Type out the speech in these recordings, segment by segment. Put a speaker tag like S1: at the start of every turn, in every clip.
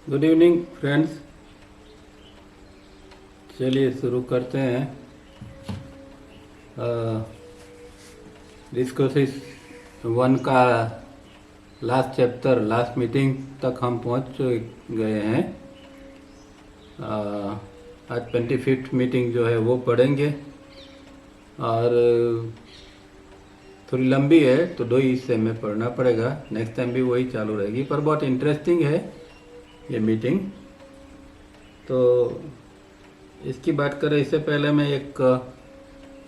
S1: Good evening friends. चलिए शुरू करते हैं। डिस्कोसिस 1 का लास्ट चैप्टर, लास्ट मीटिंग तक हम पहुंच गए हैं। आज 25th मीटिंग जो है वो पढ़ेंगे और थोड़ी लंबी है तो 2 हिस्से में पढ़ना पड़ेगा। नेक्स्ट टाइम भी वही चालू रहेगी, पर बहुत इंटरेस्टिंग है ये मीटिंग। तो इसकी बात करें इससे पहले मैं एक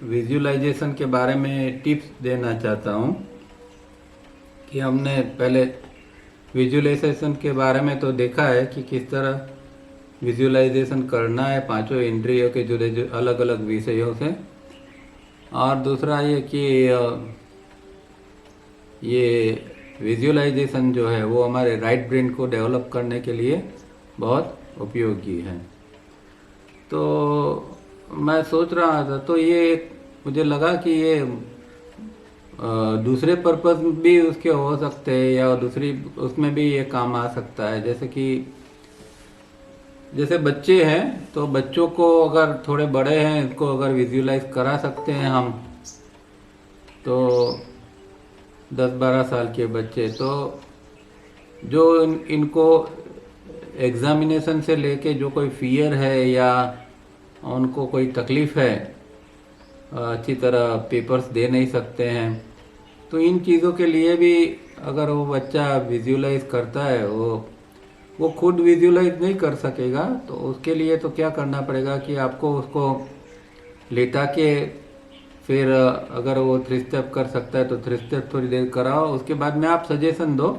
S1: विजुअलाइजेशन के बारे में टिप्स देना चाहता हूँ कि हमने पहले विजुअलाइजेशन के बारे में तो देखा है कि किस तरह विजुअलाइजेशन करना है पांचों इंद्रियों के जुड़े जो अलग अलग विषयों से। और दूसरा ये कि ये विजुअलाइजेशन जो है वो हमारे राइट ब्रेन को डेवलप करने के लिए बहुत उपयोगी है। तो मैं सोच रहा था, तो ये मुझे लगा कि ये दूसरे पर्पस भी उसके हो सकते हैं या दूसरी उसमें भी ये काम आ सकता है। जैसे बच्चे हैं तो बच्चों को अगर थोड़े बड़े हैं इनको अगर विजुअलाइज करा सकते हैं हम, तो 10-12 साल के बच्चे तो जो इनको एग्जामिनेशन से लेके जो कोई फियर है या उनको कोई तकलीफ़ है, अच्छी तरह पेपर्स दे नहीं सकते हैं, तो इन चीज़ों के लिए भी अगर वो बच्चा विजुअलाइज करता है, वो खुद विजुअलाइज नहीं कर सकेगा, तो उसके लिए तो क्या करना पड़ेगा कि आपको उसको लेटा के फिर अगर वो 3 स्टेप कर सकता है तो 3 स्टेप थोड़ी देर कराओ, उसके बाद में आप सजेशन दो।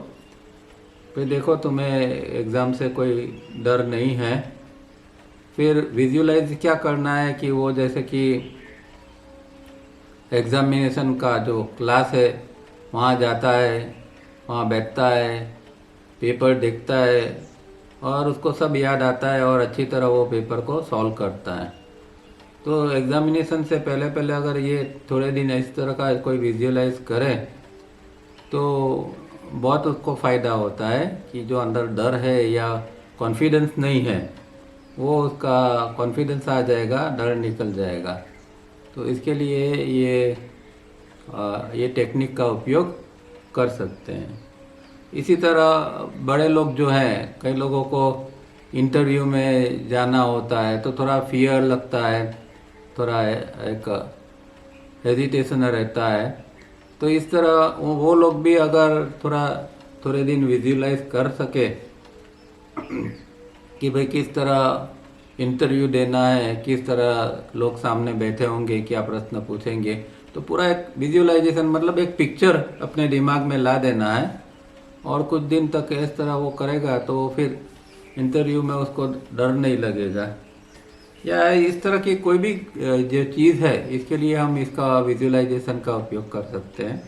S1: फिर देखो तुम्हें एग्ज़ाम से कोई डर नहीं है। फिर विजुअलाइज क्या करना है कि वो जैसे कि एग्जामिनेशन का जो क्लास है वहाँ जाता है, वहाँ बैठता है, पेपर देखता है और उसको सब याद आता है और अच्छी तरह वो पेपर को सॉल्व करता है। तो एग्जामिनेशन से पहले अगर ये थोड़े दिन इस तरह का कोई विजुअलाइज करे तो बहुत उसको फ़ायदा होता है कि जो अंदर डर है या कॉन्फिडेंस नहीं है वो उसका कॉन्फिडेंस आ जाएगा, डर निकल जाएगा। तो इसके लिए ये टेक्निक का उपयोग कर सकते हैं। इसी तरह बड़े लोग जो हैं, कई लोगों को इंटरव्यू में जाना होता है तो थोड़ा फियर लगता है, थोड़ा एक हेजिटेशन रहता है। तो इस तरह वो लोग भी अगर थोड़े दिन विजुअलाइज कर सके कि भाई किस तरह इंटरव्यू देना है, किस तरह लोग सामने बैठे होंगे, क्या प्रश्न पूछेंगे, तो पूरा एक विजुअलाइजेशन मतलब एक पिक्चर अपने दिमाग में ला देना है। और कुछ दिन तक इस तरह वो करेगा तो फिर इंटरव्यू में उसको डर नहीं लगेगा। या इस तरह की कोई भी जो चीज़ है इसके लिए हम इसका विजुअलाइजेशन का उपयोग कर सकते हैं।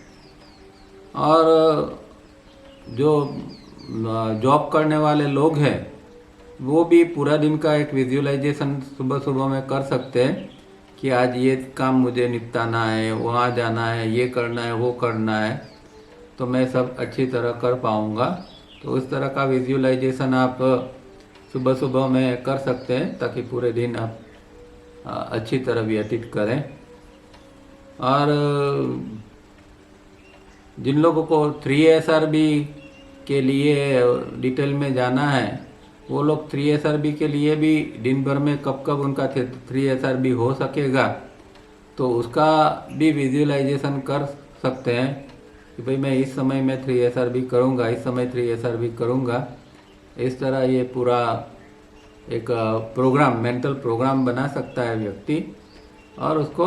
S1: और जो जॉब करने वाले लोग हैं वो भी पूरा दिन का एक विजुअलाइजेशन सुबह सुबह में कर सकते हैं कि आज ये काम मुझे निपटाना है, वहाँ जाना है, ये करना है, वो करना है, तो मैं सब अच्छी तरह कर पाऊँगा। तो उस तरह का विजुअलाइजेशन आप सुबह सुबह में कर सकते हैं ताकि पूरे दिन आप अच्छी तरह व्यतीत करें। और जिन लोगों को 3SRB के लिए डिटेल में जाना है वो लोग 3SRB के लिए भी दिन भर में कब कब उनका 3SRB हो सकेगा तो उसका भी विजुअलाइजेशन कर सकते हैं कि भाई मैं इस समय में 3SRB करूँगा, इस समय 3SRB करूँगा। इस तरह ये पूरा एक प्रोग्राम, मेंटल प्रोग्राम बना सकता है व्यक्ति और उसको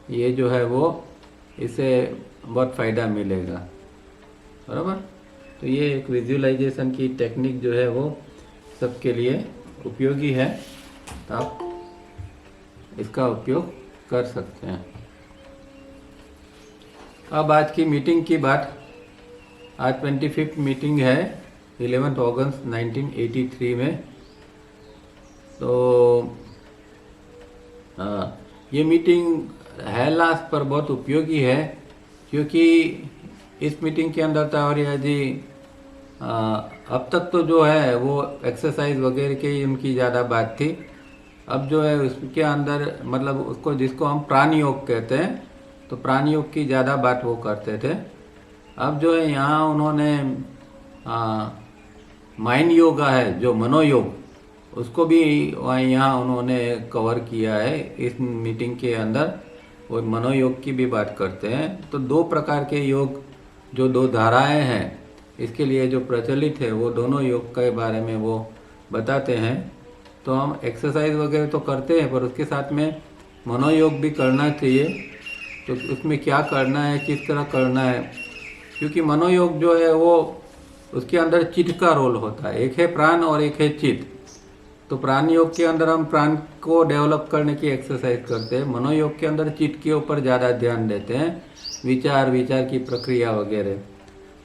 S1: ये जो है वो इससे बहुत फ़ायदा मिलेगा, बराबर। तो ये एक विजुअलाइजेशन की टेक्निक जो है वो सबके लिए उपयोगी है, तो आप इसका उपयोग कर सकते हैं। अब आज की मीटिंग की बात, आज 25th मीटिंग है 11 अगस्त 1983 में। तो ये मीटिंग है लास्ट पर बहुत उपयोगी है क्योंकि इस मीटिंग के अंदर तावरिया जी अब तक तो जो है वो एक्सरसाइज वगैरह की ही उनकी ज़्यादा बात थी। अब जो है उसके अंदर मतलब उसको जिसको हम प्राण योग कहते हैं, तो प्राण योग की ज़्यादा बात वो करते थे। अब जो है यहाँ उन्होंने माइंड योगा है जो मनोयोग, उसको भी यहाँ उन्होंने कवर किया है इस मीटिंग के अंदर। वो मनोयोग की भी बात करते हैं। तो दो प्रकार के योग, जो दो धाराएं हैं इसके लिए जो प्रचलित है, वो दोनों योग के बारे में वो बताते हैं। तो हम एक्सरसाइज वगैरह तो करते हैं, पर उसके साथ में मनोयोग भी करना चाहिए। तो उसमें क्या करना है, किस तरह करना है, क्योंकि मनोयोग जो है वो उसके अंदर चित्त का रोल होता है। एक है प्राण और एक है चित्त। तो प्राण योग के अंदर हम प्राण को डेवलप करने की एक्सरसाइज करते हैं, मनोयोग के अंदर चित्त के ऊपर ज़्यादा ध्यान देते हैं, विचार की प्रक्रिया वगैरह।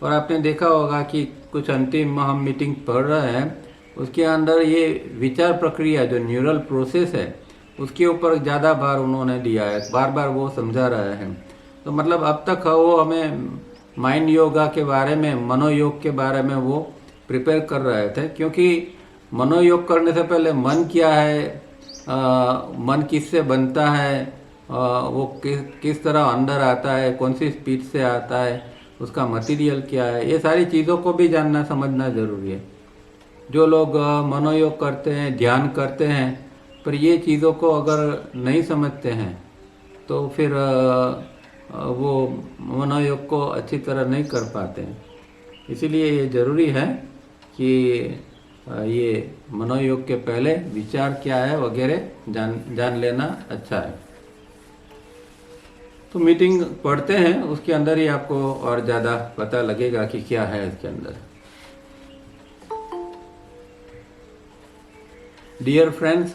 S1: और आपने देखा होगा कि कुछ अंतिम हम मीटिंग पढ़ रहे हैं, उसके अंदर ये विचार प्रक्रिया जो न्यूरल प्रोसेस है उसके ऊपर ज़्यादा बार उन्होंने दिया है, बार बार वो समझा रहे हैं। तो मतलब अब तक वो हमें माइंड योगा के बारे में, मनोयोग के बारे में वो प्रिपेयर कर रहे थे, क्योंकि मनोयोग करने से पहले मन क्या है, मन किससे बनता है, वो किस तरह अंदर आता है, कौन सी स्पीड से आता है, उसका मटेरियल क्या है, ये सारी चीज़ों को भी जानना समझना ज़रूरी है। जो लोग मनोयोग करते हैं, ध्यान करते हैं, पर ये चीज़ों को अगर नहीं समझते हैं तो फिर वो मनोयोग को अच्छी तरह नहीं कर पाते हैं। इसीलिए ये ज़रूरी है कि ये मनोयोग के पहले विचार क्या है वगैरह जान लेना अच्छा है। तो मीटिंग पढ़ते हैं, उसके अंदर ही आपको और ज़्यादा पता लगेगा कि क्या है इसके अंदर। Dear friends,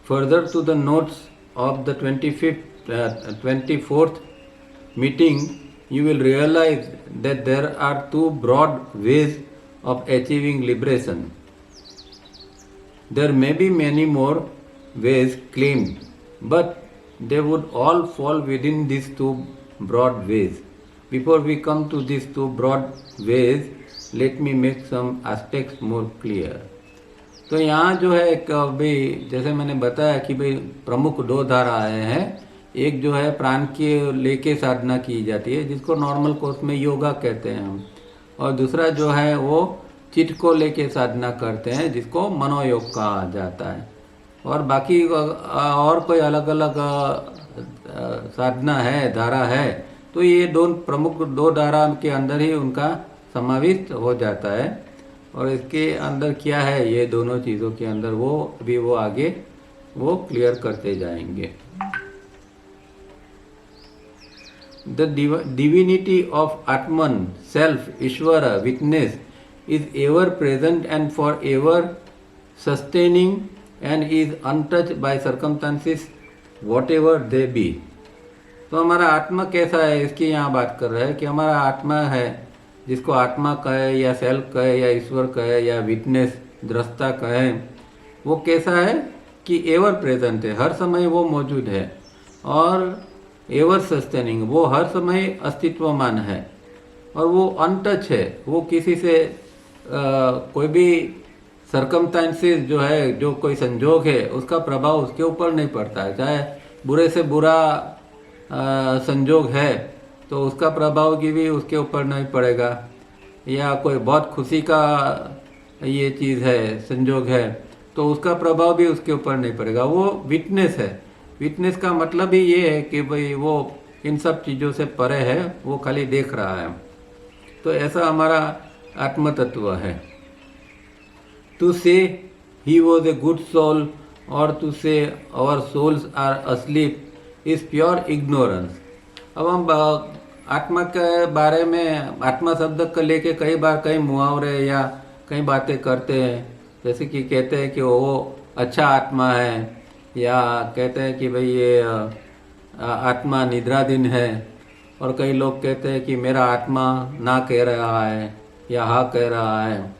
S1: further to the notes of the 24th meeting, you will realize that there are two broad ways of achieving liberation. There may be many more ways claimed, but they would all fall within these two broad ways. Before we come to these two broad ways, let me make some aspects more clear. तो यहाँ जो है एक भाई जैसे मैंने बताया कि भाई प्रमुख दो धाराएं हैं। एक जो है प्राण के लेके साधना की जाती है, जिसको नॉर्मल कोर्स में योगा कहते हैं हम, और दूसरा जो है वो चित्त को लेके साधना करते हैं, जिसको मनोयोग कहा जाता है। और बाकी और कोई अलग अलग साधना है, धारा है, तो ये दो प्रमुख दो धारा के अंदर ही उनका समाविष्ट हो जाता है। और इसके अंदर क्या है, ये दोनों चीज़ों के अंदर वो अभी वो आगे वो क्लियर करते जाएंगे। The divinity of Atman, self, Ishwar, witness is ever present and forever sustaining and is untouched by circumstances whatever they be। तो हमारा आत्मा कैसा है, इसकी यहाँ बात कर रहा है कि हमारा आत्मा है, जिसको आत्मा कहे या सेल्फ कहे या ईश्वर कहे या विटनेस, दृष्टा कहे, वो कैसा है कि एवर प्रेजेंट है, हर समय वो मौजूद है, और एवर सस्टेनिंग, वो हर समय अस्तित्वमान है, और वो अनटच है, वो किसी से कोई भी सरकमस्टेंसेस जो है, जो कोई संजोग है, उसका प्रभाव उसके ऊपर नहीं पड़ता है। चाहे बुरे से बुरा संजोग है तो उसका प्रभाव की भी उसके ऊपर नहीं पड़ेगा, या कोई बहुत खुशी का ये चीज़ है, संजोग है, तो उसका प्रभाव भी उसके ऊपर नहीं पड़ेगा। वो विटनेस है। विटनेस का मतलब ही ये है कि भाई वो इन सब चीज़ों से परे है, वो खाली देख रहा है। तो ऐसा हमारा आत्म तत्व है। To say he was a good soul और to say our souls are asleep is pure ignorance. अब हम आत्मा के बारे में, आत्मा शब्द को लेके कई बार कई मुहावरे या कई बातें करते हैं, जैसे कि कहते हैं कि वो अच्छा आत्मा है, या कहते हैं कि भाई ये आत्मा निद्राधीन है, और कई लोग कहते हैं कि मेरा आत्मा ना कह रहा है या हाँ कह रहा है।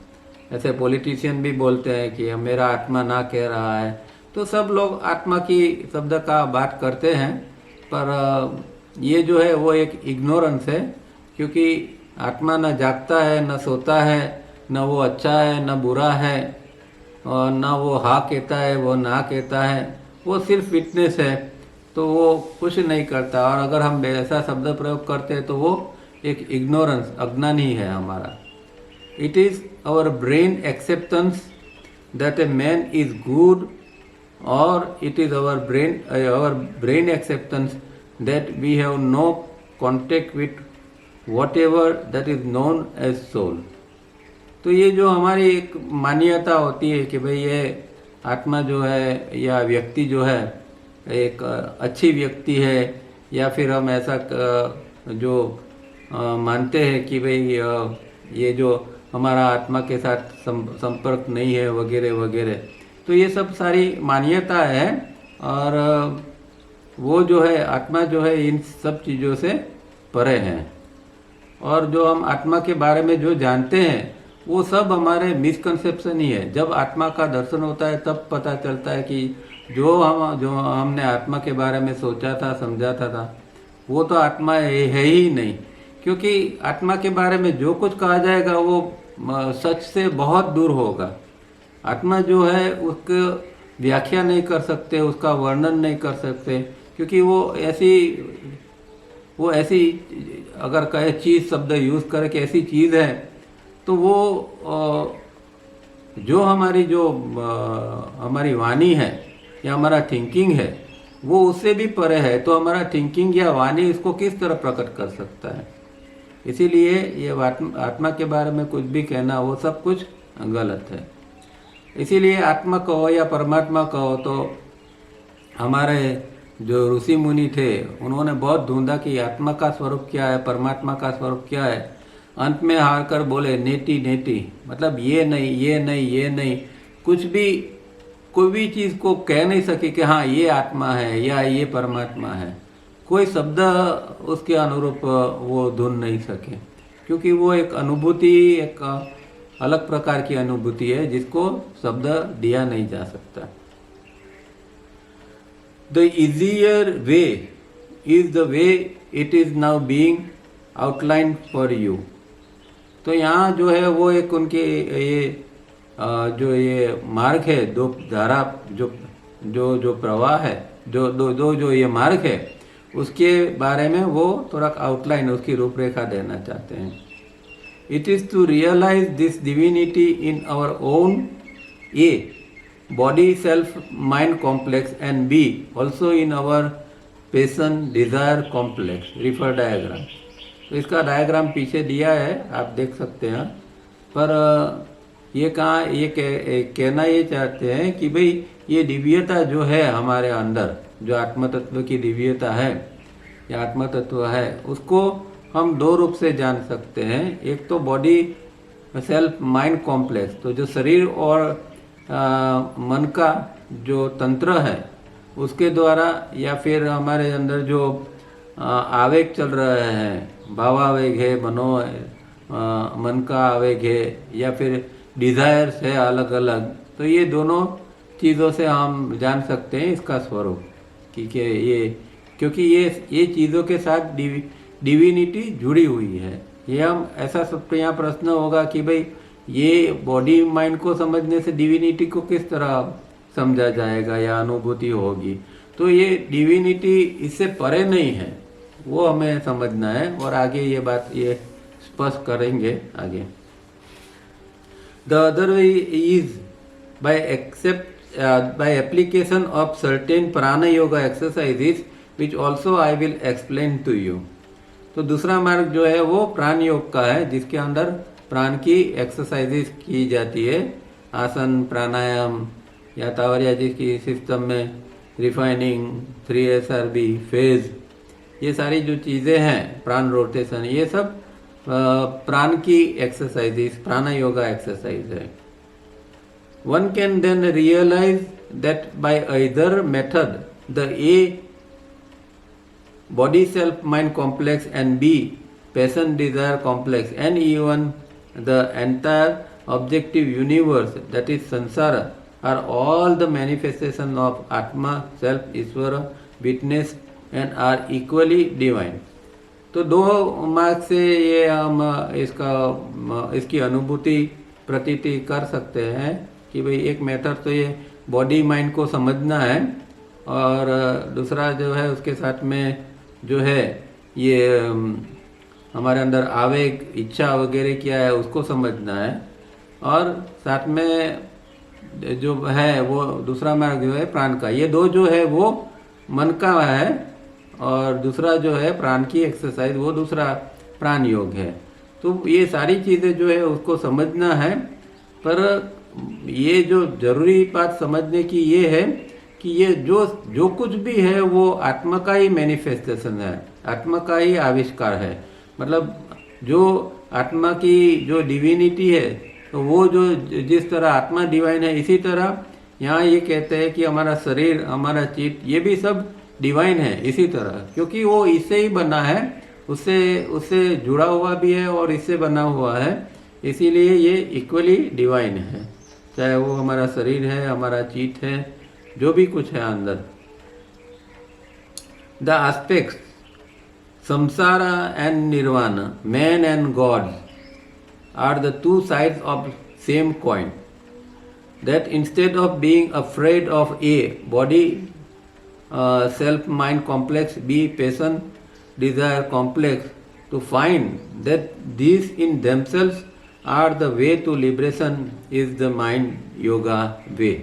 S1: ऐसे पॉलिटिशियन भी बोलते हैं कि मेरा आत्मा ना कह रहा है। तो सब लोग आत्मा की शब्द का बात करते हैं, पर ये जो है वो एक इग्नोरेंस है, क्योंकि आत्मा न जागता है, न सोता है, न वो अच्छा है न बुरा है, और ना वो हाँ कहता है वो ना कहता है, वो सिर्फ विटनेस है। तो वो कुछ नहीं करता, और अगर हम ऐसा शब्द प्रयोग करते हैं तो वो एक इग्नोरेंस, अज्ञान ही है हमारा। It is our brain acceptance that a man is good, और it is our brain acceptance that we have no contact with whatever that is known as soul. तो ये जो हमारी एक मान्यता होती है कि भाई ये आत्मा जो है या व्यक्ति जो है एक अच्छी व्यक्ति है, या फिर हम ऐसा जो मानते हैं कि भाई ये जो हमारा आत्मा के साथ संपर्क नहीं है वगैरह वगैरह, तो ये सब सारी मान्यता है। और वो जो है आत्मा जो है इन सब चीज़ों से परे है। और जो हम आत्मा के बारे में जो जानते हैं वो सब हमारे मिसकंसेप्शन ही है। जब आत्मा का दर्शन होता है तब पता चलता है कि जो हमने आत्मा के बारे में सोचा था, समझा था वो तो आत्मा है ही नहीं। क्योंकि आत्मा के बारे में जो कुछ कहा जाएगा वो सच से बहुत दूर होगा। आत्मा जो है उसको व्याख्या नहीं कर सकते, उसका वर्णन नहीं कर सकते, क्योंकि वो ऐसी अगर कहे चीज़ शब्द यूज़ करे कि ऐसी चीज़ है, तो वो जो हमारी वाणी है या हमारा थिंकिंग है वो उससे भी परे है। तो हमारा थिंकिंग या वाणी इसको किस तरह प्रकट कर सकता है। इसीलिए ये आत्मा के बारे में कुछ भी कहना वो सब कुछ गलत है। इसीलिए आत्मा कहो या परमात्मा कहो, तो हमारे जो ऋषि मुनि थे उन्होंने बहुत ढूंढा कि आत्मा का स्वरूप क्या है, परमात्मा का स्वरूप क्या है। अंत में हार कर बोले नेति नेति, मतलब ये नहीं ये नहीं ये नहीं, कुछ भी कोई भी चीज़ को कह नहीं सके कि हाँ ये आत्मा है या ये परमात्मा है। कोई शब्द उसके अनुरूप वो ढूंढ नहीं सके, क्योंकि वो एक अनुभूति, एक अलग प्रकार की अनुभूति है जिसको शब्द दिया नहीं जा सकता। The easier way is the way it is now being outlined for you। तो यहाँ जो है वो एक उनके ये जो ये मार्ग है, दो धारा जो प्रवाह है, जो ये मार्ग है, उसके बारे में वो थोड़ा आउटलाइन, उसकी रूपरेखा देना चाहते हैं। It is to realise this divinity in our own A body self mind complex, and B also in our passion desire complex. Refer diagram. तो इसका डायग्राम पीछे दिया है, आप देख सकते हैं। पर ये कहना ये चाहते हैं कि भाई ये दिव्यता जो है हमारे अंदर, जो आत्म तत्व की दिव्यता है या आत्म तत्व है, उसको हम दो रूप से जान सकते हैं। एक तो बॉडी सेल्फ माइंड कॉम्प्लेक्स, तो जो शरीर और मन का जो तंत्र है उसके द्वारा, या फिर हमारे अंदर जो आवेग चल रहे हैं, भावावेग है, मन का आवेग है, या फिर डिज़ायर्स है अलग अलग, तो ये दोनों चीज़ों से हम जान सकते हैं इसका स्वरूप कि क्योंकि ये चीज़ों के साथ डिविनिटी जुड़ी हुई है। ये हम ऐसा सबके यहाँ प्रश्न होगा कि भाई ये बॉडी माइंड को समझने से डिविनिटी को किस तरह समझा जाएगा या अनुभूति होगी। तो ये डिविनिटी इससे परे नहीं है, वो हमें समझना है। और आगे ये बात ये स्पष्ट करेंगे आगे। The other way is by application of certain prana yoga exercises which also I will explain to you। तो दूसरा मार्ग जो है वो प्राण योग का है, जिसके अंदर प्राण की एक्सरसाइजेस की जाती है, आसन, प्राणायाम या तावरिया जी की सिस्टम में रिफाइनिंग, 3SRB, फेज, ये सारी जो चीज़ें हैं, प्राण रोटेशन, ये सब प्राण की एक्सरसाइजेस, प्राण योगा एक्सरसाइज है। One can then realize that by either method the A body self mind complex and B passion desire complex and even the entire objective universe, that is samsara, are all the manifestation of Atma, self, Ishvara, witness and are equally divine। तो दो मार्ग से ये हम इसकी अनुभूति प्रतीति कर सकते हैं कि भाई एक मेथड तो ये बॉडी माइंड को समझना है, और दूसरा जो है उसके साथ में जो है ये हमारे अंदर आवेग, इच्छा वगैरह क्या है उसको समझना है, और साथ में जो है वो दूसरा मार्ग जो है प्राण का। ये दो जो है वो मन का है, और दूसरा जो है प्राण की एक्सरसाइज, वो दूसरा प्राण योग है। तो ये सारी चीज़ें जो है उसको समझना है। पर ये जो जरूरी बात समझने की ये है कि ये जो कुछ भी है वो आत्मा का ही मैनिफेस्टेशन है, आत्मा का ही आविष्कार है। मतलब जो आत्मा की जो डिविनिटी है, तो वो जो जिस तरह आत्मा डिवाइन है, इसी तरह यहाँ ये कहते हैं कि हमारा शरीर, हमारा चित्त, ये भी सब डिवाइन है इसी तरह, क्योंकि वो इससे ही बना है, उससे उससे जुड़ा हुआ भी है और इससे बना हुआ है, इसीलिए ये इक्वली डिवाइन है। चाहे वो हमारा शरीर है, हमारा चित्त है, जो भी कुछ है अंदर। The aspects samsara and nirvana, man and God, are the two sides of same coin. That instead of being afraid of A, body, self-mind complex, B, passion, desire complex, to find that these in themselves are the way to liberation is the mind yoga way.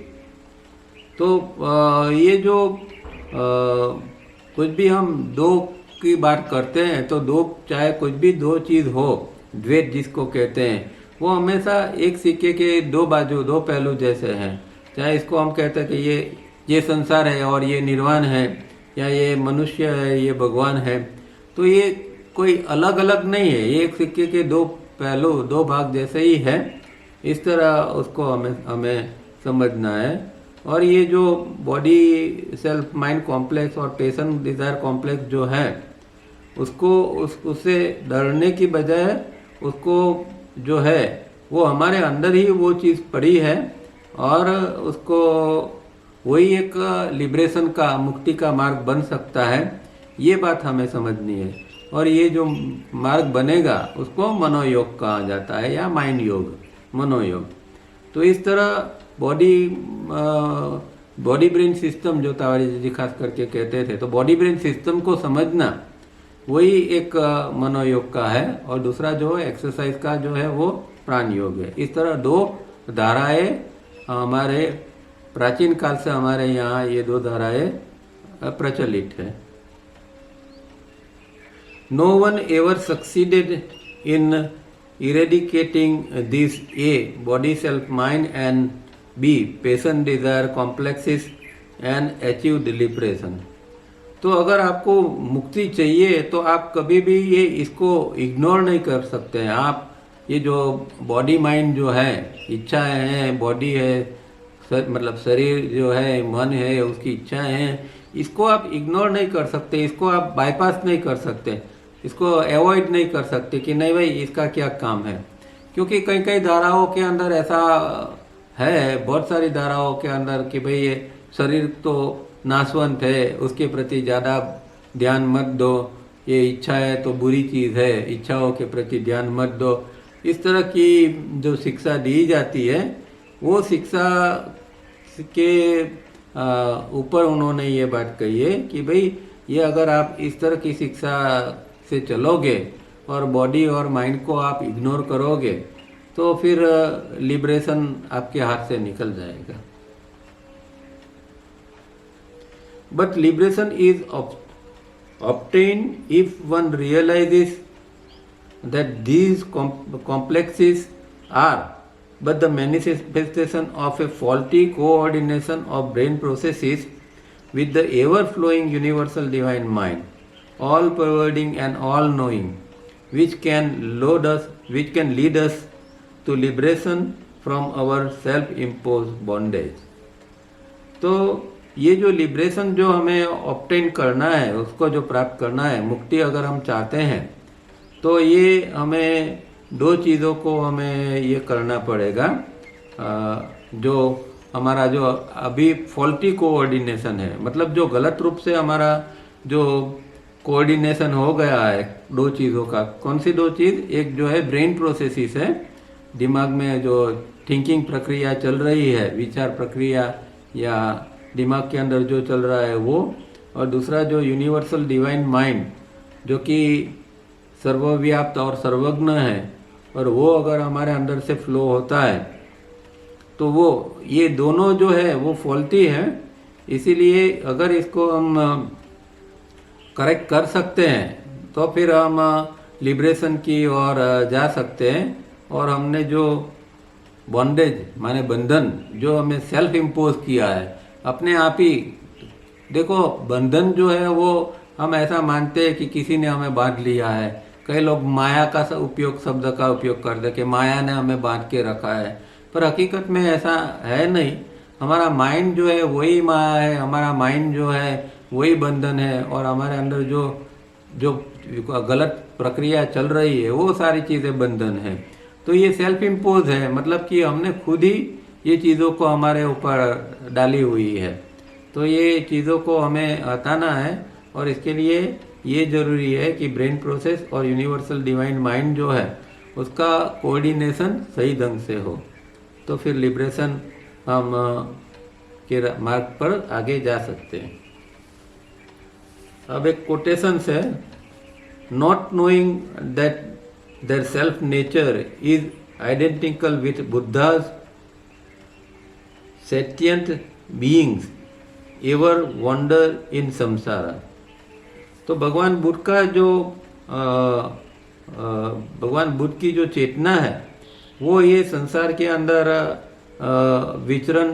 S1: तो ये जो कुछ भी हम दो की बात करते हैं, तो दो, चाहे कुछ भी दो चीज़ हो, द्वैत जिसको कहते हैं, वो हमेशा एक सिक्के के दो बाजू, दो पहलू जैसे हैं। चाहे इसको हम कहते हैं कि ये संसार है और ये निर्वाण है, या ये मनुष्य है, ये भगवान है, तो ये कोई अलग अलग नहीं है, ये एक सिक्के के दो पहलू, दो भाग जैसे ही है। इस तरह उसको हमें समझना है। और ये जो बॉडी सेल्फ माइंड कॉम्प्लेक्स और पेशन डिजायर कॉम्प्लेक्स जो है, उसको उससे डरने की बजाय उसको जो है वो हमारे अंदर ही वो चीज़ पड़ी है, और उसको वही एक लिबरेशन का, मुक्ति का मार्ग बन सकता है। ये बात हमें समझनी है। और ये जो मार्ग बनेगा उसको मनोयोग कहा जाता है, या माइंड योग, मनोयोग। तो इस तरह बॉडी ब्रेन सिस्टम जो तावारी जी खास करके कहते थे, तो बॉडी ब्रेन सिस्टम को समझना वही एक मनोयोग का है, और दूसरा जो एक्सरसाइज का जो है वो प्राण योग है। इस तरह दो धाराएं हमारे प्राचीन काल से हमारे यहाँ ये दो धाराएं प्रचलित है। No one ever succeeded in eradicating these A, body self mind, and B, passion desire complexes, and achieved liberation. तो अगर आपको मुक्ति चाहिए तो आप कभी भी ये इसको इग्नोर नहीं कर सकते हैं। आप ये जो बॉडी माइंड जो है, इच्छाएं हैं, बॉडी है, मतलब शरीर जो है, मन है, उसकी इच्छाएं हैं, इसको आप इग्नोर नहीं कर सकते, इसको आप बाईपास नहीं कर सकते, इसको अवॉइड नहीं कर सकते कि नहीं भाई इसका क्या काम है। क्योंकि कई कई धाराओं के अंदर ऐसा है, बहुत सारी धाराओं के अंदर, कि भाई ये शरीर तो नाशवंत है, उसके प्रति ज़्यादा ध्यान मत दो, ये इच्छा है तो बुरी चीज़ है, इच्छाओं के प्रति ध्यान मत दो। इस तरह की जो शिक्षा दी जाती है, वो शिक्षा के ऊपर उन्होंने ये बात कही है कि भाई ये अगर आप इस तरह की शिक्षा से चलोगे और बॉडी और माइंड को आप इग्नोर करोगे, तो फिर लिबरेशन आपके हाथ से निकल जाएगा। But liberation is obtained if one realizes that these complexes are but the manifestation of a faulty coordination of brain processes with the ever-flowing universal divine mind, all pervading and all knowing, which can lead us to liberation from our self-imposed bondage. तो ये जो liberation जो हमें obtain करना है, उसको जो प्राप्त करना है, मुक्ति अगर हम चाहते हैं, तो ये हमें दो चीज़ों को हमें ये करना पड़ेगा। जो हमारा जो अभी फॉल्टी कोऑर्डिनेशन है, मतलब जो गलत रूप से हमारा जो कोऑर्डिनेशन हो गया है दो चीज़ों का। कौन सी दो चीज़? एक जो है ब्रेन प्रोसेसेस है, दिमाग में जो थिंकिंग प्रक्रिया चल रही है, विचार प्रक्रिया या दिमाग के अंदर जो चल रहा है वो, और दूसरा जो यूनिवर्सल डिवाइन माइंड जो कि सर्वव्याप्त और सर्वज्ञ है, और वो अगर हमारे अंदर से फ्लो होता है तो वो ये दोनों जो है वो फॉल्टी है। इसीलिए अगर इसको हम करेक्ट कर सकते हैं तो फिर हम लिबरेशन की ओर जा सकते हैं। और हमने जो बॉन्डेज माने बंधन जो हमें सेल्फ इम्पोज किया है अपने आप ही, देखो बंधन जो है वो हम ऐसा मानते हैं कि किसी ने हमें बांध लिया है। कई लोग माया का उपयोग, शब्द का उपयोग करते कि माया ने हमें बांध के रखा है, पर हकीकत में ऐसा है नहीं। हमारा माइंड जो है वही माया है, हमारा माइंड जो है वही बंधन है, और हमारे अंदर जो जो गलत प्रक्रिया चल रही है वो सारी चीज़ें बंधन है। तो ये सेल्फ इम्पोज है, मतलब कि हमने खुद ही ये चीज़ों को हमारे ऊपर डाली हुई है। तो ये चीज़ों को हमें हटाना है, और इसके लिए ये जरूरी है कि ब्रेन प्रोसेस और यूनिवर्सल डिवाइन माइंड जो है उसका कोऑर्डिनेशन सही ढंग से हो, तो फिर लिबरेशन हम के मार्ग पर आगे जा सकते हैं। अब एक कोटेशन है, not knowing that their self nature is identical with Buddha's sentient beings ever wonder in संसारा। तो भगवान बुद्ध का जो भगवान बुद्ध की जो चेतना है वो ये संसार के अंदर विचरण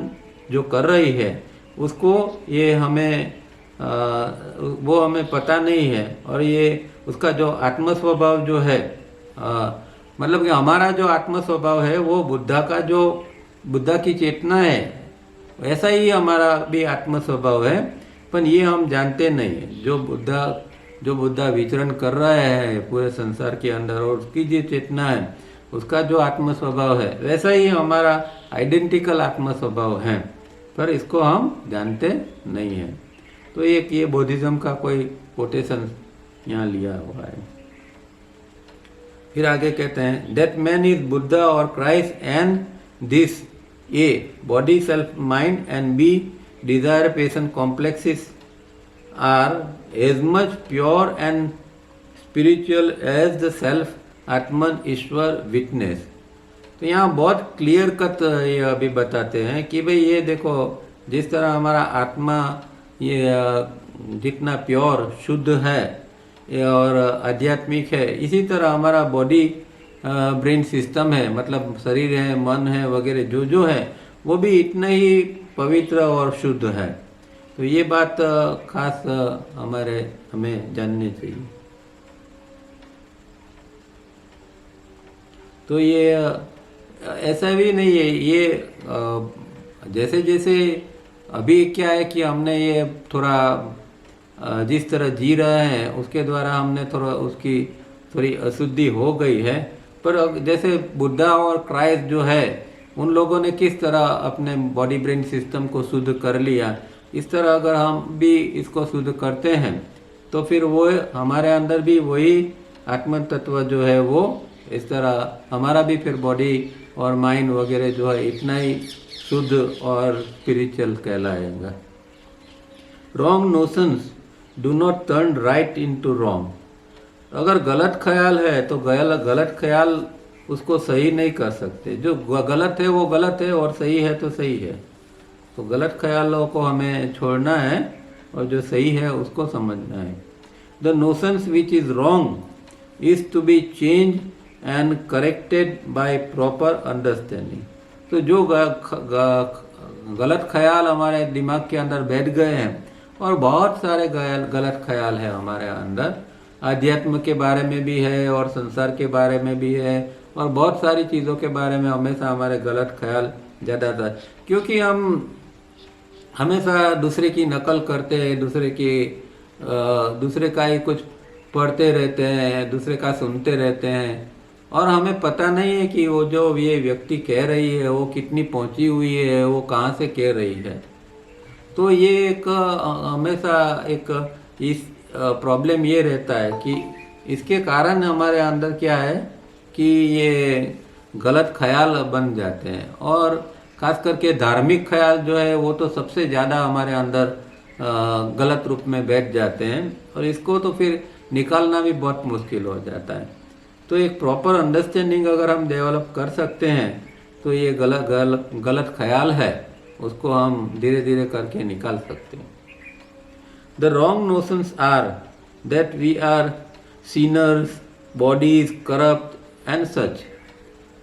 S1: जो कर रही है उसको ये हमें वो हमें पता नहीं है। और ये उसका जो आत्म स्वभाव जो है, मतलब कि हमारा जो आत्म स्वभाव है वो बुद्धा की चेतना है, ऐसा ही हमारा भी आत्म स्वभाव है, पर ये हम जानते नहीं है। जो बुद्धा विचरण कर रहा है पूरे संसार के अंदर, और उसकी जो चेतना है उसका जो आत्म स्वभाव है वैसा ही हमारा आइडेंटिकल आत्म स्वभाव है, पर इसको हम जानते नहीं है। तो एक ये बुद्धिज्म का कोई कोटेशन यहाँ लिया हुआ है। फिर आगे कहते हैं, दैट मैन इज बुद्धा और Christ and this A body self mind and B desire passion complexes are as much pure and spiritual as the self atman Ishwar witness. तो यहाँ बहुत क्लियर कट ये अभी बताते हैं कि भाई ये देखो, जिस तरह हमारा आत्मा ये जितना प्योर शुद्ध है और आध्यात्मिक है, इसी तरह हमारा बॉडी ब्रेन सिस्टम है, मतलब शरीर है, मन है वगैरह जो जो है वो भी इतना ही पवित्र और शुद्ध है। तो ये बात खास हमें जाननी चाहिए। तो ये ऐसा भी नहीं है, ये जैसे जैसे अभी क्या है कि हमने ये थोड़ा जिस तरह जी रहे हैं उसके द्वारा हमने थोड़ा उसकी थोड़ी अशुद्धि हो गई है। पर जैसे बुद्धा और क्राइस्ट जो है उन लोगों ने किस तरह अपने बॉडी ब्रेन सिस्टम को शुद्ध कर लिया, इस तरह अगर हम भी इसको शुद्ध करते हैं तो फिर वो हमारे अंदर भी वही आत्म तत्व जो है वो इस तरह हमारा भी फिर बॉडी और माइंड वगैरह जो है इतना ही शुद्ध और स्पिरिचुअल कहलाएगा। Wrong notions do not turn right into wrong. अगर गलत ख्याल है तो गलत ख्याल उसको सही नहीं कर सकते। जो गलत है वो गलत है और सही है तो सही है। तो गलत ख्यालों को हमें छोड़ना है और जो सही है उसको समझना है। The notions which is wrong is to be change and corrected by proper understanding. तो जो गलत ख्याल हमारे दिमाग के अंदर बैठ गए हैं, और बहुत सारे गलत ख्याल है हमारे अंदर, आध्यात्म के बारे में भी है और संसार के बारे में भी है, और बहुत सारी चीज़ों के बारे में हमेशा हमारे गलत ख्याल ज़्यादातर, क्योंकि हम हमेशा दूसरे की नकल करते हैं, दूसरे का ही कुछ पढ़ते रहते हैं, दूसरे का सुनते रहते हैं, और हमें पता नहीं है कि वो जो ये व्यक्ति कह रही है वो कितनी पहुंची हुई है, वो कहाँ से कह रही है। तो ये एक हमेशा एक इस प्रॉब्लम ये रहता है कि इसके कारण हमारे अंदर क्या है कि ये गलत ख्याल बन जाते हैं। और खास करके धार्मिक ख्याल जो है वो तो सबसे ज़्यादा हमारे अंदर गलत रूप में बैठ जाते हैं, और इसको तो फिर निकालना भी बहुत मुश्किल हो जाता है। तो एक प्रॉपर अंडरस्टैंडिंग अगर हम डेवलप कर सकते हैं तो ये गलत ख्याल है उसको हम धीरे धीरे करके निकाल सकते हैं। The wrong notions are that we are sinners, bodies corrupt and such.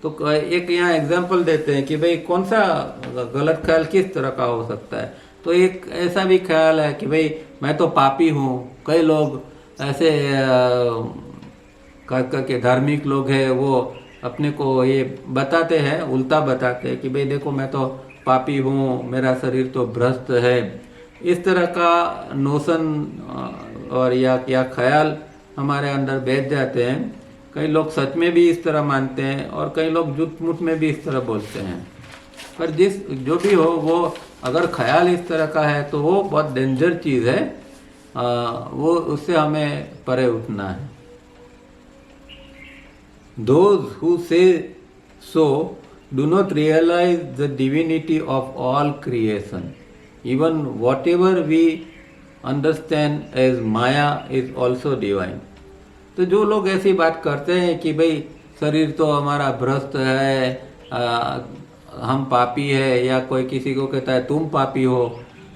S1: तो एक यहाँ एग्जाम्पल देते हैं कि भाई कौन सा गलत ख्याल किस तरह का हो सकता है। तो एक ऐसा भी ख्याल है कि भाई मैं तो पापी हूँ। कई लोग ऐसे खास करके धार्मिक लोग हैं वो अपने को ये बताते हैं, उल्टा बताते हैं कि भाई देखो मैं तो पापी हूँ, मेरा शरीर तो भ्रष्ट है। इस तरह का नोशन और या ख्याल हमारे अंदर बैठ जाते हैं। कई लोग सच में भी इस तरह मानते हैं और कई लोग झूठ मूठ में भी इस तरह बोलते हैं। पर जो भी हो वो अगर ख्याल इस तरह का है तो वो बहुत डेंजर चीज़ है, वो उससे हमें परे उठना है। Those who say so do not realize the divinity of all creation. Even whatever we understand as Maya is also divine. तो जो लोग ऐसी बात करते हैं कि भाई शरीर तो हमारा भ्रष्ट है, हम पापी है, या कोई किसी को कहता है तुम पापी हो,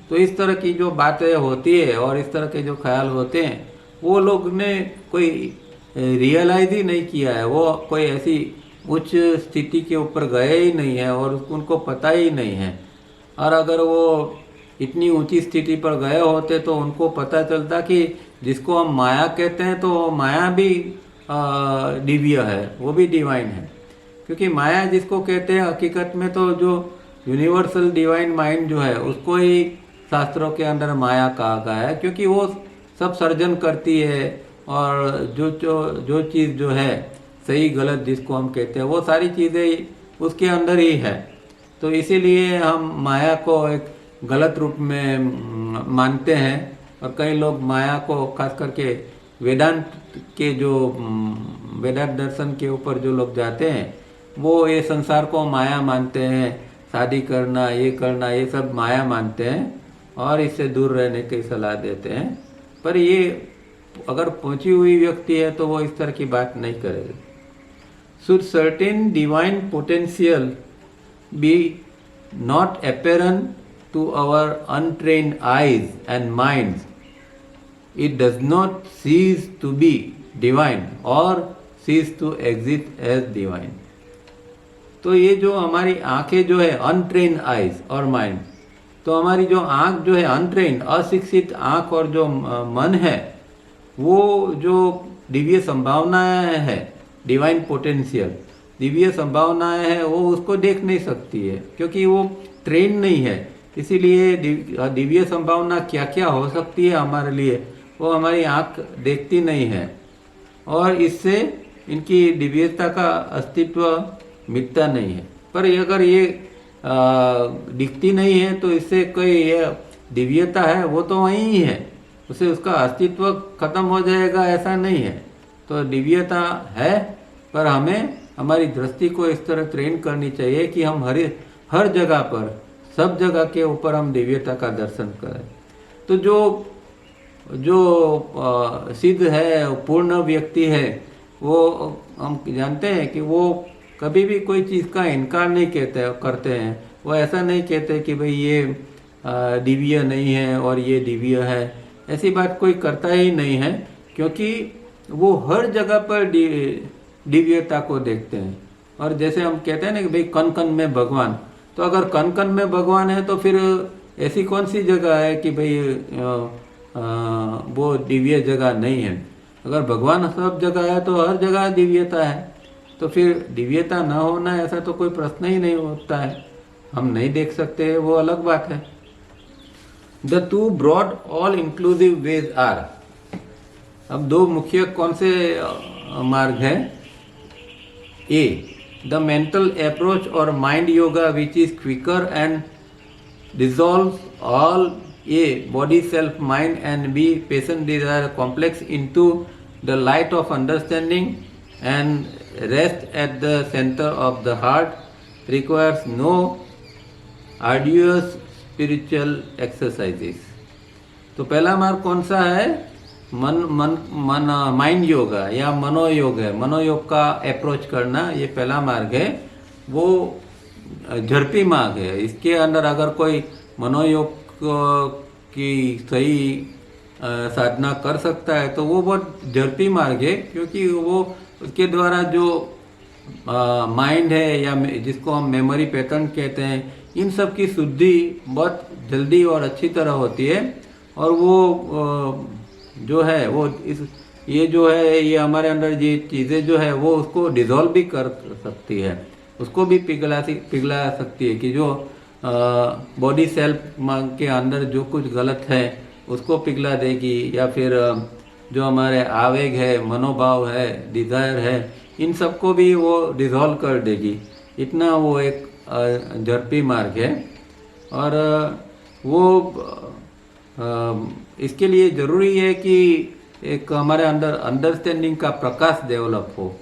S1: तो इस तरह की जो बातें होती है और इस तरह के जो ख्याल होते हैं वो लोग ने कोई रियलाइज ही नहीं किया है। वो कोई ऐसी उच्च स्थिति के ऊपर गए ही नहीं है और उनको पता ही नहीं है। और अगर वो इतनी ऊंची स्थिति पर गए होते तो उनको पता चलता कि जिसको हम माया कहते हैं तो माया भी दिव्य है, वो भी डिवाइन है। क्योंकि माया जिसको कहते हैं हकीकत में तो जो यूनिवर्सल डिवाइन माइंड जो है उसको ही शास्त्रों के अंदर माया कहा गया है, क्योंकि वो सब सर्जन करती है और जो चीज़ जो है सही गलत जिसको हम कहते हैं वो सारी चीज़ें उसके अंदर ही है। तो इसीलिए हम माया को एक गलत रूप में मानते हैं। और कई लोग माया को खास करके वेदांत के जो वेदांत दर्शन के ऊपर जो लोग जाते हैं वो ये संसार को माया मानते हैं, शादी करना ये करना ये सब माया मानते हैं और इससे दूर रहने की सलाह देते हैं। पर ये अगर पहुंची हुई व्यक्ति है तो वो इस तरह की बात नहीं करेगी। Should certain divine potential be not apparent to our untrained eyes and minds, it does not cease to be divine or cease to exist as divine. तो ये जो हमारी आंखें जो है अनट्रेन आइज और माइंड, तो हमारी जो आंख जो है अनट्रेन अशिक्षित आंख और जो मन है वो जो दिव्य संभावनाएं है, डिवाइन पोटेंशियल दिव्य संभावनाएं है, वो उसको देख नहीं सकती है क्योंकि वो ट्रेन नहीं है। इसीलिए दिव्य संभावना क्या क्या हो सकती है हमारे लिए वो हमारी आंख देखती नहीं है और इससे इनकी दिव्यता का अस्तित्व मिटता नहीं है। पर अगर ये दिखती नहीं है तो इससे कोई ये दिव्यता है वो तो वहीं ही है, उसे उसका अस्तित्व खत्म हो जाएगा ऐसा नहीं है। तो दिव्यता है पर हमें हमारी दृष्टि को इस तरह ट्रेन करनी चाहिए कि हम हर जगह पर सब जगह के ऊपर हम दिव्यता का दर्शन करें। तो जो सिद्ध है पूर्ण व्यक्ति है वो हम जानते हैं कि वो कभी भी कोई चीज़ का इनकार नहीं करते हैं। वो ऐसा नहीं कहते कि भाई ये दिव्य नहीं है और ये दिव्य है, ऐसी बात कोई करता ही नहीं है क्योंकि वो हर जगह पर दिव्यता को देखते हैं। और जैसे हम कहते हैं ना कि भाई कण कण में भगवान, तो अगर कण कण में भगवान है तो फिर ऐसी कौन सी जगह है कि भाई वो दिव्य जगह नहीं है। अगर भगवान सब जगह है तो हर जगह दिव्यता है, तो फिर दिव्यता न होना ऐसा तो कोई प्रश्न ही नहीं होता है। हम नहीं देख सकते वो अलग बात है। The two broad all inclusive ways are, अब दो मुख्य कौन से मार्ग हैं। ए द मेंटल अप्रोच और mind yoga which is quicker and dissolves all a body self mind and be patient desire complex into the light of understanding and rest at the center of the heart, requires no arduous spiritual exercises. तो पहला मार्ग कौन सा है? Mind योग या मनोयोग है। मनोयोग का अप्रोच करना ये पहला मार्ग है। वो झड़पी मार्ग है। इसके अंदर अगर कोई मनोयोग की सही साधना कर सकता है तो वो बहुत झड़पी मार्ग है, क्योंकि वो उसके द्वारा जो माइंड है या जिसको हम मेमोरी पैटर्न कहते हैं, इन सब की शुद्धि बहुत जल्दी और अच्छी तरह होती है। और वो जो है वो ये जो है ये हमारे अंदर ये चीज़ें जो है वो उसको डिसॉल्व भी कर सकती है, उसको भी पिघला सकती है कि जो बॉडी सेल के अंदर जो कुछ गलत है उसको पिघला देगी, या फिर जो हमारे आवेग है, मनोभाव है, डिज़ायर है, इन सबको भी वो डिसॉल्व कर देगी। इतना वो एक झड़पी मार्ग है। और वो इसके लिए ज़रूरी है कि एक हमारे अंदर अंडरस्टैंडिंग का प्रकाश डेवलप हो।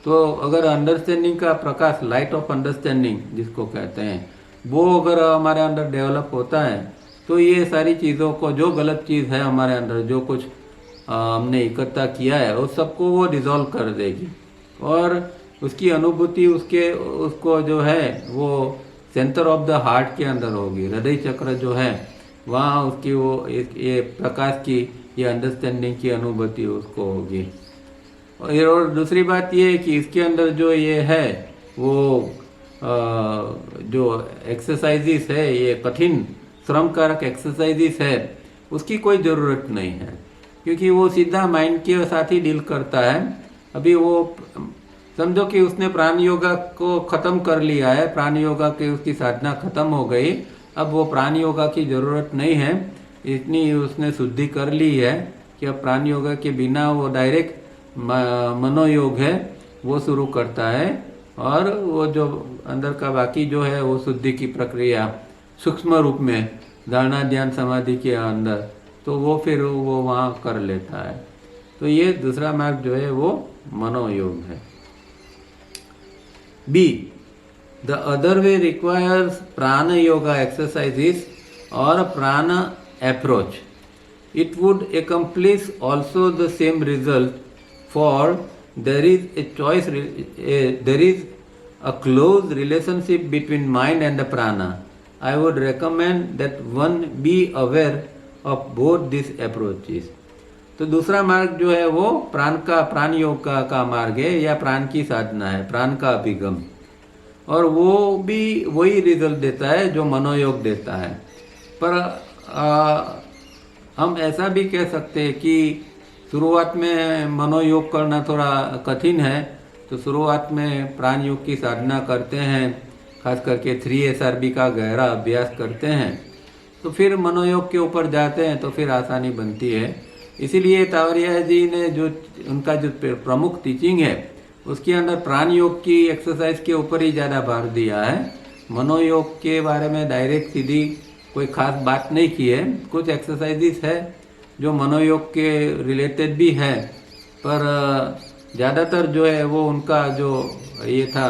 S1: तो अगर अंडरस्टैंडिंग का प्रकाश, लाइट ऑफ अंडरस्टैंडिंग जिसको कहते हैं, वो अगर हमारे अंदर डेवलप होता है तो ये सारी चीज़ों को, जो गलत चीज़ है हमारे अंदर, जो कुछ हमने इकट्ठा किया है, उस सबको वो डिसॉल्व कर देगी। और उसकी अनुभूति उसको जो है वो सेंटर ऑफ द हार्ट के अंदर होगी। हृदय चक्र जो है वहाँ उसकी वो ये प्रकाश की, ये अंडरस्टैंडिंग की अनुभूति उसको होगी। और दूसरी बात ये है कि इसके अंदर जो ये है वो जो एक्सरसाइजेस है, ये कठिन श्रमकारक एक्सरसाइजेस है, उसकी कोई ज़रूरत नहीं है, क्योंकि वो सीधा माइंड के साथ ही डील करता है। अभी वो समझो कि उसने प्राण योगा को ख़त्म कर लिया है, प्राण योगा की उसकी साधना ख़त्म हो गई, अब वो प्राण योगा की ज़रूरत नहीं है। इतनी उसने शुद्धि कर ली है कि अब प्राण योगा के बिना वो डायरेक्ट मनोयोग है वो शुरू करता है। और वो जो अंदर का बाकी जो है वो शुद्धि की प्रक्रिया सूक्ष्म रूप में धारणा ध्यान समाधि के अंदर, तो वो फिर वो वहाँ कर लेता है। तो ये दूसरा मार्ग जो है वो मनोयोग है। B, the other way requires prana yoga exercises और prana approach. It would accomplish also the same result, for there is a close relationship between mind and the prana. I would recommend that one be aware of both these approaches. तो दूसरा मार्ग जो है वो प्राण योग का मार्ग है, या प्राण की साधना है, प्राण का अभिगम, और वो भी वही रिजल्ट देता है जो मनोयोग देता है। पर हम ऐसा भी कह सकते हैं कि शुरुआत में मनोयोग करना थोड़ा कठिन है, तो शुरुआत में प्राण योग की साधना करते हैं, खास करके 3SRB का गहरा अभ्यास करते हैं, तो फिर मनोयोग के ऊपर जाते हैं तो फिर आसानी बनती है। इसीलिए तावरिया जी ने जो उनका जो प्रमुख टीचिंग है उसके अंदर प्राण योग की एक्सरसाइज के ऊपर ही ज़्यादा भार दिया है। मनोयोग के बारे में डायरेक्ट सीधी कोई खास बात नहीं की है। कुछ एक्सरसाइजेस है जो मनोयोग के रिलेटेड भी है, पर ज़्यादातर जो है वो उनका जो ये था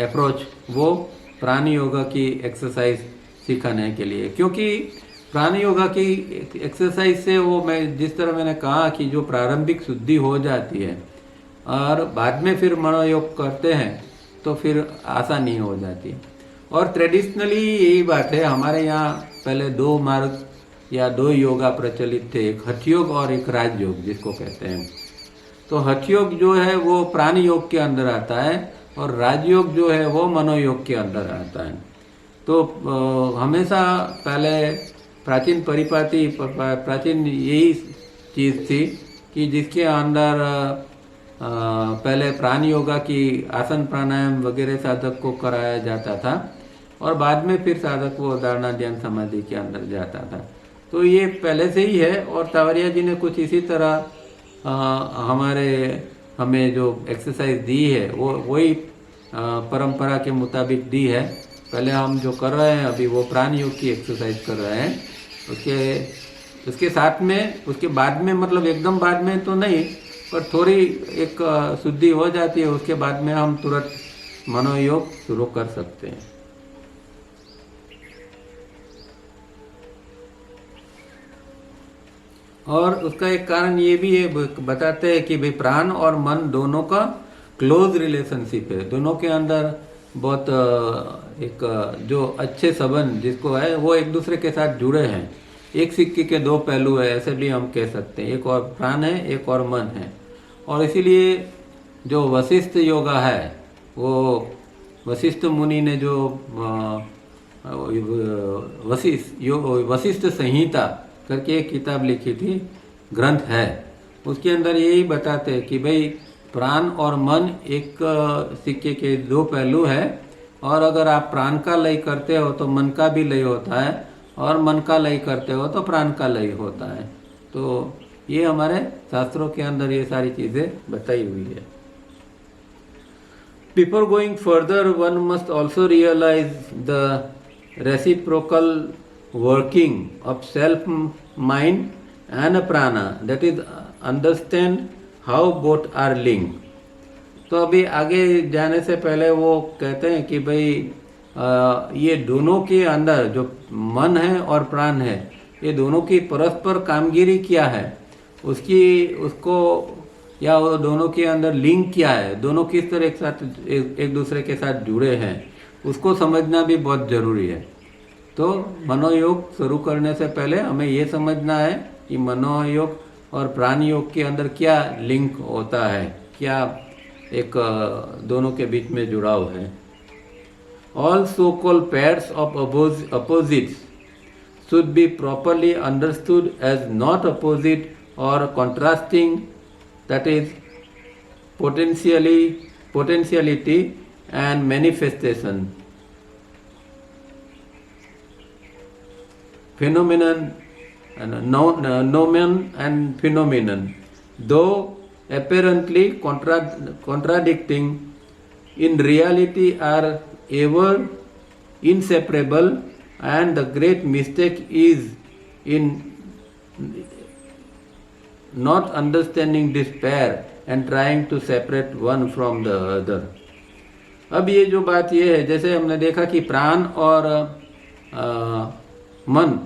S1: अप्रोच वो प्राण योगा की एक्सरसाइज सिखाने के लिए, क्योंकि प्राण योगा की एक्सरसाइज से वो जिस तरह मैंने कहा कि जो प्रारंभिक शुद्धि हो जाती है और बाद में फिर मनोयोग करते हैं तो फिर आसानी हो जाती है। और ट्रेडिशनली यही बात है, हमारे यहाँ पहले 2 मार्ग या 2 योगा प्रचलित थे, एक हठयोग और एक राजयोग जिसको कहते हैं। तो हठयोग जो है वो प्राण योग के अंदर आता है और राजयोग जो है वो मनोयोग के अंदर आता है। तो हमेशा पहले प्राचीन परिपाटी प्राचीन यही चीज़ थी कि जिसके अंदर पहले प्राण योगा की आसन प्राणायाम वगैरह साधक को कराया जाता था और बाद में फिर साधक वो धारणा ध्यान समाधि के अंदर जाता था। तो ये पहले से ही है और तावरिया जी ने कुछ इसी तरह हमें जो एक्सरसाइज दी है वो वही परंपरा के मुताबिक दी है। पहले हम जो कर रहे हैं अभी वो प्राण योग की एक्सरसाइज कर रहे हैं, उसके साथ में उसके बाद में, मतलब एकदम बाद में तो नहीं, पर थोड़ी एक शुद्धि हो जाती है, उसके बाद में हम तुरंत मनोयोग शुरू कर सकते हैं। और उसका एक कारण ये भी है, बताते हैं कि भाई प्राण और मन दोनों का क्लोज रिलेशनशिप है, दोनों के अंदर बहुत एक जो अच्छे संबंध जिसको है वो एक दूसरे के साथ जुड़े हैं। एक सिक्के के दो पहलू है, ऐसे भी हम कह सकते हैं। एक और प्राण है, एक और मन है। और इसीलिए जो वशिष्ठ योगा है, वो वशिष्ठ मुनि ने जो वशिष्ठ संहिता करके एक किताब लिखी थी, ग्रंथ है, उसके अंदर यही बताते हैं कि भाई प्राण और मन एक सिक्के के दो पहलू है, और अगर आप प्राण का लय करते हो तो मन का भी लय होता है, और मन का लय करते हो तो प्राण का लय होता है। तो ये हमारे शास्त्रों के अंदर ये सारी चीज़ें बताई हुई है। Before going further, one must also realize the reciprocal working of self, mind and prana, that is, understand how both are linked. तो अभी आगे जाने से पहले वो कहते हैं कि भाई ये दोनों के अंदर जो मन है और प्राण है, ये दोनों की परस्पर कामगिरी क्या है, उसको या वो दोनों के अंदर लिंक क्या है, दोनों किस तरह एक साथ एक दूसरे के साथ जुड़े हैं, उसको समझना भी बहुत ज़रूरी है। तो मनोयोग शुरू करने से पहले हमें ये समझना है कि मनोयोग और प्राण योग के अंदर क्या लिंक होता है, क्या एक दोनों के बीच में जुड़ाव है। All so-called pairs of opposites should be properly understood as not opposite or contrasting, that is, potentiality and manifestation, phenomenon, nomen and phenomenon, though apparently contradicting, in reality are ever inseparable, and the great mistake is in not understanding this pair and trying to separate one from the other. अब ये जो बात ये है, जैसे हमने देखा कि प्राण और मन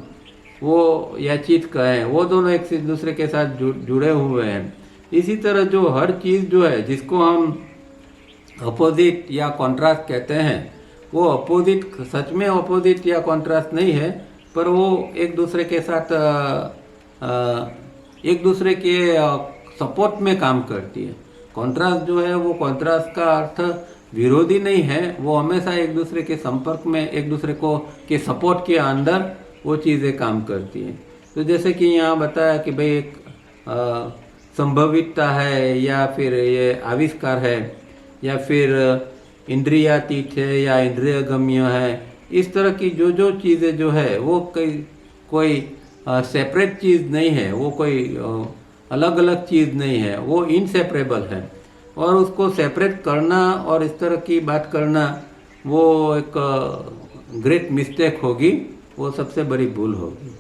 S1: वो या चित्त कहें, वो दोनों एक दूसरे के साथ जुड़े हुए हैं। इसी तरह जो हर चीज़ जो है जिसको हम अपोजिट या कॉन्ट्रास्ट कहते हैं, वो अपोजिट सच में अपोजिट या कॉन्ट्रास्ट नहीं है, पर वो एक दूसरे के साथ एक दूसरे के सपोर्ट में काम करती है। कॉन्ट्रास्ट जो है वो कॉन्ट्रास्ट का अर्थ विरोधी नहीं है, वो हमेशा एक दूसरे के संपर्क में, एक दूसरे को के सपोर्ट के अंदर वो चीज़ें काम करती हैं। तो जैसे कि यहाँ बताया कि भाई एक संभवितता है, या फिर ये आविष्कार है, या फिर इंद्रियातीत है या इंद्रियगम्य है, इस तरह की जो चीज़ें जो है वो कोई सेपरेट चीज़ नहीं है, वो कोई अलग अलग चीज़ नहीं है, वो इनसेपरेबल है। और उसको सेपरेट करना और इस तरह की बात करना वो एक ग्रेट मिस्टेक होगी, वो सबसे बड़ी भूल होगी।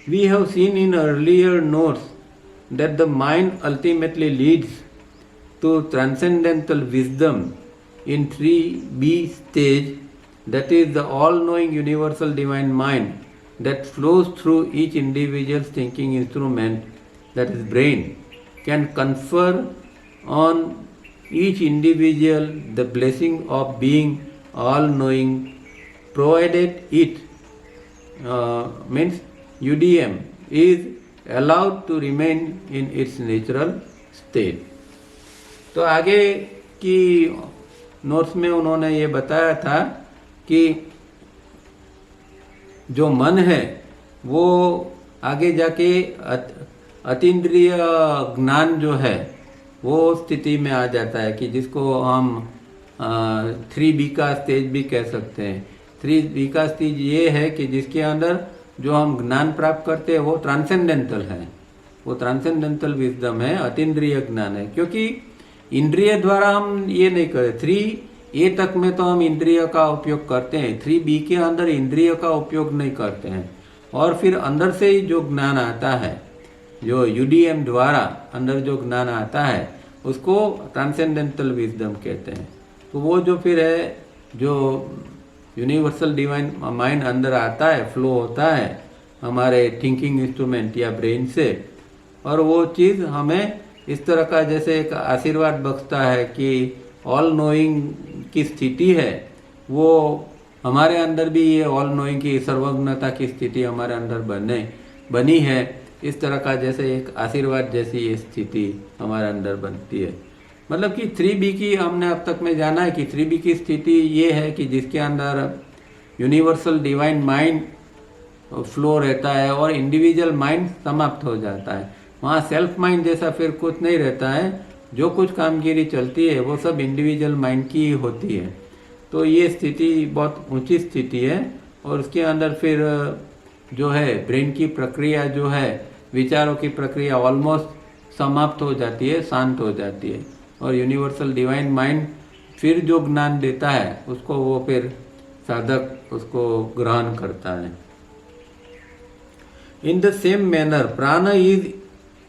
S1: We have seen in earlier notes that the mind ultimately leads to transcendental wisdom in 3B stage, that is the all-knowing universal divine mind that flows through each individual's thinking instrument, that is brain, can confer on each individual the blessing of being all-knowing, provided it means UDM is allowed to remain in its natural state. तो आगे की notes में उन्होंने ये बताया था कि जो मन है वो आगे जाके अतीन्द्रिय ज्ञान जो है वो स्थिति में आ जाता है, कि जिसको हम 3B का स्टेज भी कह सकते हैं। 3B का स्टेज ये है कि जिसके अंदर जो हम ज्ञान प्राप्त करते हैं वो ट्रांसेंडेंटल है, वो ट्रांसेंडेंटल विजडम है, अतीन्द्रिय ज्ञान है। क्योंकि इंद्रिय द्वारा हम ये नहीं करते, 3A तक में तो हम इंद्रिय का उपयोग करते हैं, 3B के अंदर इंद्रिय का उपयोग नहीं करते हैं। और फिर अंदर से ही जो ज्ञान आता है जो यूडीएम द्वारा अंदर जो ज्ञान आता है उसको ट्रांसेंडेंटल विजडम कहते हैं। तो वो जो फिर है जो यूनिवर्सल डिवाइन माइंड अंदर आता है, फ्लो होता है हमारे थिंकिंग इंस्ट्रूमेंट या ब्रेन से, और वो चीज़ हमें इस तरह का जैसे एक आशीर्वाद बख्शता है कि ऑल नोइंग की स्थिति है, वो हमारे अंदर भी ये ऑल नोइंग की सर्वज्ञता की स्थिति हमारे अंदर बनी है। इस तरह का जैसे एक आशीर्वाद जैसी ये स्थिति हमारे अंदर बनती है। मतलब कि 3B की हमने अब तक में जाना है कि 3B की स्थिति ये है कि जिसके अंदर यूनिवर्सल डिवाइन माइंड फ्लो रहता है और इंडिविजुअल माइंड समाप्त हो जाता है। वहाँ सेल्फ माइंड जैसा फिर कुछ नहीं रहता है, जो कुछ कामगिरी चलती है वो सब इंडिविजुअल माइंड की होती है। तो ये स्थिति बहुत ऊंची स्थिति है और उसके अंदर फिर जो है ब्रेन की प्रक्रिया जो है, विचारों की प्रक्रिया ऑलमोस्ट समाप्त हो जाती है, शांत हो जाती है, और यूनिवर्सल डिवाइन माइंड फिर जो ज्ञान देता है उसको वो फिर साधक उसको ग्रहण करता है। इन द सेम मैनर प्राण is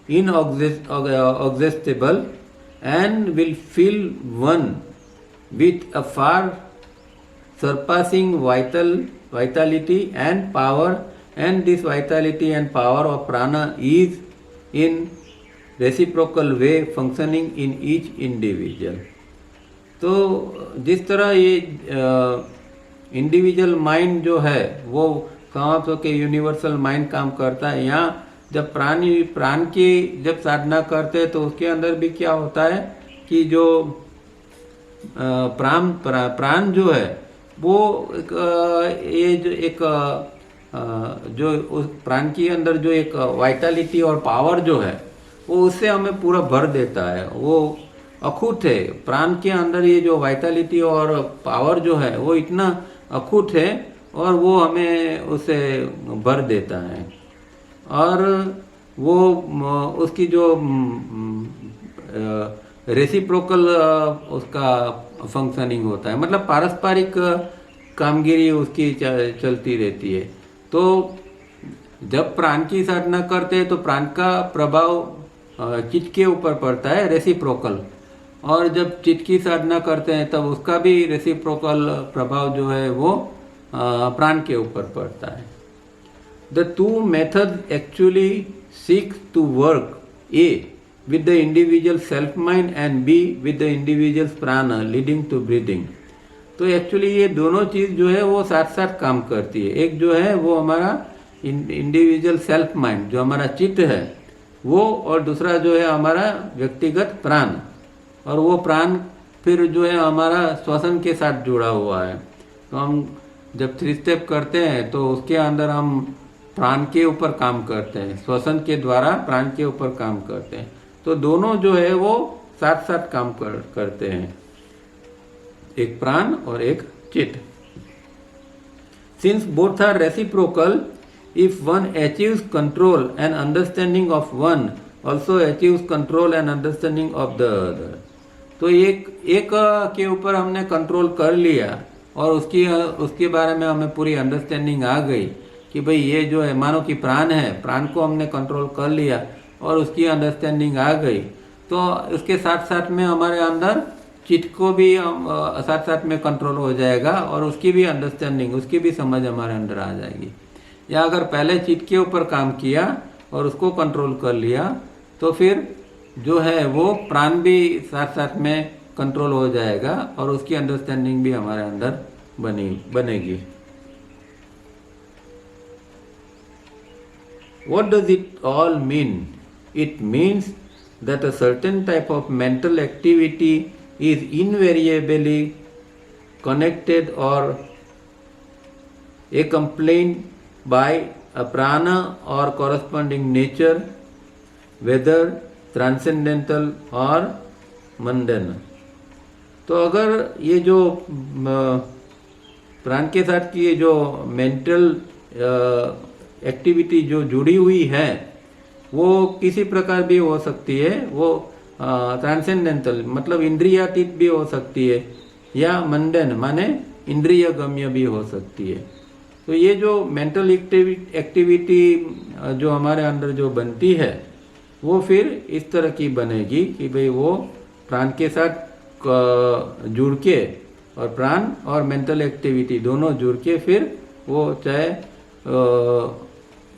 S1: inexhaustible and will fill one with a far surpassing vitality and power, and this vitality and power of prana is in reciprocal way functioning in each individual। तो जिस तरह ये individual mind जो है वो समाप्त होकर यूनिवर्सल माइंड काम करता है, यहाँ जब प्राण की जब साधना करते हैं तो उसके अंदर भी क्या होता है कि जो प्राण जो है वो ये जो एक जो उस प्राण के अंदर जो एक वाइटलिटी और पावर जो है वो उससे हमें पूरा भर देता है। वो अखुट है, प्राण के अंदर ये जो वाइटलिटी और पावर जो है वो इतना अखुट है और वो हमें उसे भर देता है। और वो उसकी जो रेसिप्रोकल उसका फंक्शनिंग होता है, मतलब पारस्परिक कामगिरी उसकी चलती रहती है। तो जब प्राण की साधना करते हैं तो प्राण का प्रभाव चित्त के ऊपर पड़ता है, रेसिप्रोकल, और जब चित्त की साधना करते हैं तब उसका भी रेसिप्रोकल प्रभाव जो है वो प्राण के ऊपर पड़ता है। The two methods actually seek to work A with the individual self mind and B with the individual's prana leading to breathing। तो एक्चुअली ये दोनों चीज़ जो है वो साथ साथ काम करती है। एक जो है वो हमारा इंडिविजुअल सेल्फ माइंड जो हमारा चित्त है वो, और दूसरा जो है हमारा व्यक्तिगत प्राण, और वो प्राण फिर जो है हमारा श्वसन के साथ जुड़ा हुआ है। तो हम जब 3 स्टेप करते हैं तो उसके अंदर हम प्राण के ऊपर काम करते हैं, श्वसन के द्वारा प्राण के ऊपर काम करते हैं। तो दोनों जो है वो साथ साथ काम करते हैं, एक प्राण और एक चित्त। Since both are reciprocal, if one achieves control and understanding of one also achieves control and understanding of the other. तो एक के ऊपर हमने कंट्रोल कर लिया और उसके बारे में हमें पूरी अंडरस्टैंडिंग आ गई कि भाई ये जो है मानो कि प्राण है, प्राण को हमने कंट्रोल कर लिया और उसकी अंडरस्टैंडिंग आ गई, तो उसके साथ साथ में हमारे अंदर चित्त को भी साथ साथ में कंट्रोल हो जाएगा और उसकी भी अंडरस्टैंडिंग, उसकी भी समझ हमारे अंदर आ जाएगी। या अगर पहले चित्त के ऊपर काम किया और उसको कंट्रोल कर लिया तो फिर जो है वो प्राण भी साथ साथ में कंट्रोल हो जाएगा और उसकी अंडरस्टैंडिंग भी हमारे अंदर बनेगी। What does it all mean? It means that a certain type of mental activity is invariably connected or accompanied by a prana or corresponding nature, whether transcendental or mundane। तो अगर ये जो प्राण के साथ की ये जो मेंटल एक्टिविटी जो जुड़ी हुई है वो किसी प्रकार भी हो सकती है, वो ट्रांसेंडेंटल मतलब इंद्रियातीत भी हो सकती है, या मंडन माने इंद्रिय गम्य भी हो सकती है। तो ये जो मेंटल एक्टिविटी जो हमारे अंदर जो बनती है वो फिर इस तरह की बनेगी कि भाई वो प्राण के साथ जुड़ के, और प्राण और मेंटल एक्टिविटी दोनों जुड़ के फिर वो चाहे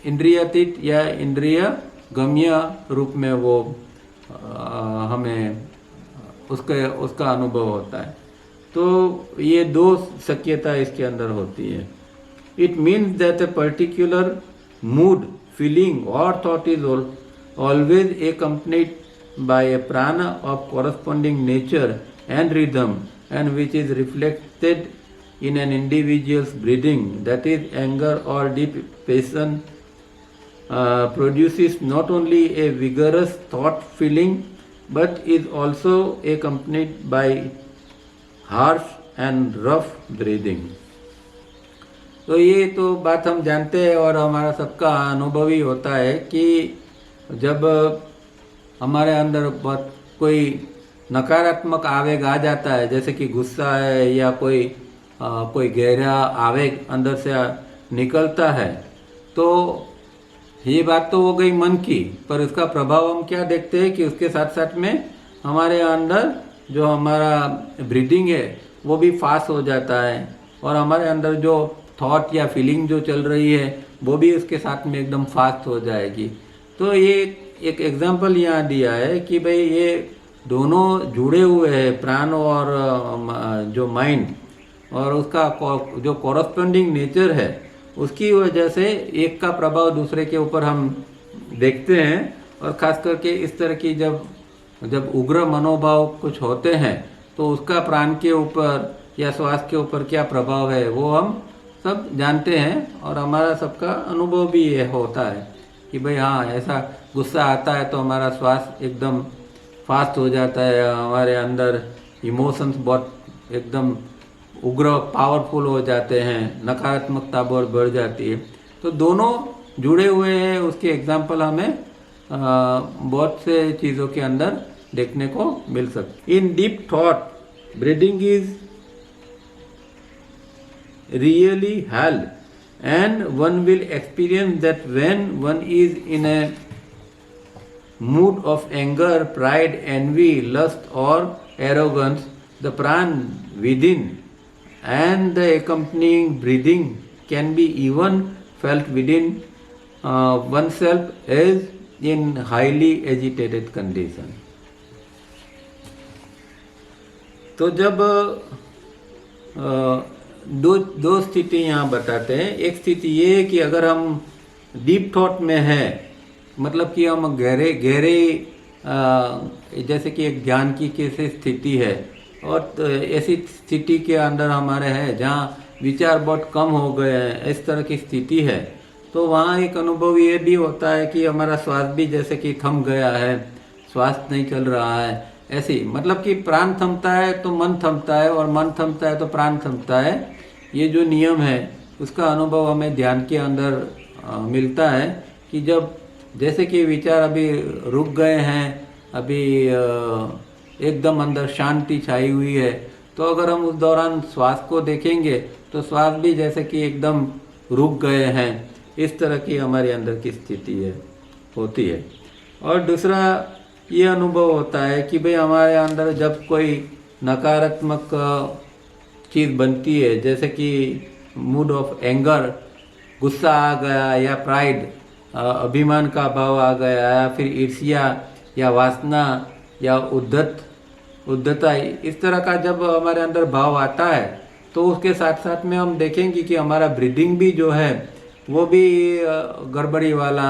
S1: इंद्रियातीत या इंद्रिय गम्य रूप में वो हमें उसका अनुभव होता है। तो ये दो शक्यता इसके अंदर होती है। It means that a particular mood, feeling और thought is always accompanied by a prana of corresponding nature and rhythm, and which is reflected in an individual's breathing, that is anger or deep passion, produces not only a vigorous thought feeling but is also accompanied by harsh and rough breathing. तो ये तो बात हम जानते हैं और हमारा सबका अनुभव ही होता है कि जब हमारे अंदर बहुत कोई नकारात्मक आवेग आ जाता है, जैसे कि गुस्सा है या कोई गहरा आवेग अंदर से निकलता है, तो ये बात तो हो गई मन की, पर इसका प्रभाव हम क्या देखते हैं कि उसके साथ साथ में हमारे अंदर जो हमारा ब्रीदिंग है वो भी फास्ट हो जाता है, और हमारे अंदर जो थॉट या फीलिंग जो चल रही है वो भी उसके साथ में एकदम फास्ट हो जाएगी। तो ये एक एग्जाम्पल यहाँ दिया है कि भाई ये दोनों जुड़े हुए हैं, प्राण और जो माइंड, और उसका जो कॉरस्पॉन्डिंग नेचर है उसकी वजह से एक का प्रभाव दूसरे के ऊपर हम देखते हैं। और ख़ास करके इस तरह की जब उग्र मनोभाव कुछ होते हैं तो उसका प्राण के ऊपर या श्वास के ऊपर क्या प्रभाव है वो हम सब जानते हैं, और हमारा सबका अनुभव भी ये होता है कि भाई हाँ, ऐसा गुस्सा आता है तो हमारा श्वास एकदम फास्ट हो जाता है, हमारे अंदर इमोशंस बहुत एकदम उग्र पावरफुल हो जाते हैं, नकारात्मकता बहुत बढ़ जाती है। तो दोनों जुड़े हुए हैं, उसके एग्जाम्पल हमें बहुत से चीज़ों के अंदर देखने को मिल सकते। इन deep thought breathing is really held, and one will experience that when one is in a mood of anger, pride, envy, lust or arrogance, the pran within and the accompanying breathing can be even felt within oneself as in highly agitated condition. तो जब दो स्थिति यहाँ बताते हैं। एक स्थिति ये है कि अगर हम डीप थॉट में हैं, मतलब कि हम गहरे जैसे कि एक ज्ञान की कैसे स्थिति है, और ऐसी स्थिति के अंदर हमारे हैं जहाँ विचार बहुत कम हो गए हैं, इस तरह की स्थिति है, तो वहाँ एक अनुभव ये भी होता है कि हमारा श्वास भी जैसे कि थम गया है, श्वास नहीं चल रहा है, ऐसी मतलब कि प्राण थमता है तो मन थमता है, और मन थमता है तो प्राण थमता है। ये जो नियम है उसका अनुभव हमें ध्यान के अंदर मिलता है कि जब जैसे कि विचार अभी रुक गए हैं, अभी एकदम अंदर शांति छाई हुई है, तो अगर हम उस दौरान श्वास को देखेंगे तो श्वास भी जैसे कि एकदम रुक गए हैं, इस तरह की हमारे अंदर की स्थिति होती है। और दूसरा ये अनुभव होता है कि भाई हमारे अंदर जब कोई नकारात्मक चीज़ बनती है, जैसे कि मूड ऑफ एंगर, गुस्सा आ गया, या प्राइड, अभिमान का भाव आ गया, या फिर ईर्ष्या या वासना या उद्धता, इस तरह का जब हमारे अंदर भाव आता है तो उसके साथ साथ में हम देखेंगे कि हमारा ब्रीदिंग भी जो है वो भी गड़बड़ी वाला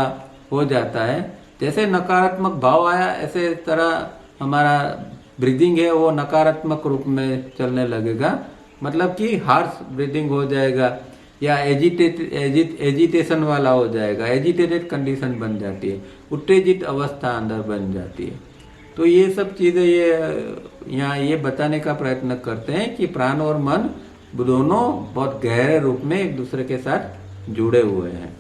S1: हो जाता है। जैसे नकारात्मक भाव आया ऐसे तरह हमारा ब्रीदिंग है वो नकारात्मक रूप में चलने लगेगा, मतलब कि हार्श ब्रीदिंग हो जाएगा, या एजिटेशन वाला हो जाएगा, एजिटेटेड कंडीशन बन जाती है, उत्तेजित अवस्था अंदर बन जाती है। तो ये सब चीज़ें ये यहाँ ये बताने का प्रयत्न करते हैं कि प्राण और मन दोनों बहुत गहरे रूप में एक दूसरे के साथ जुड़े हुए हैं।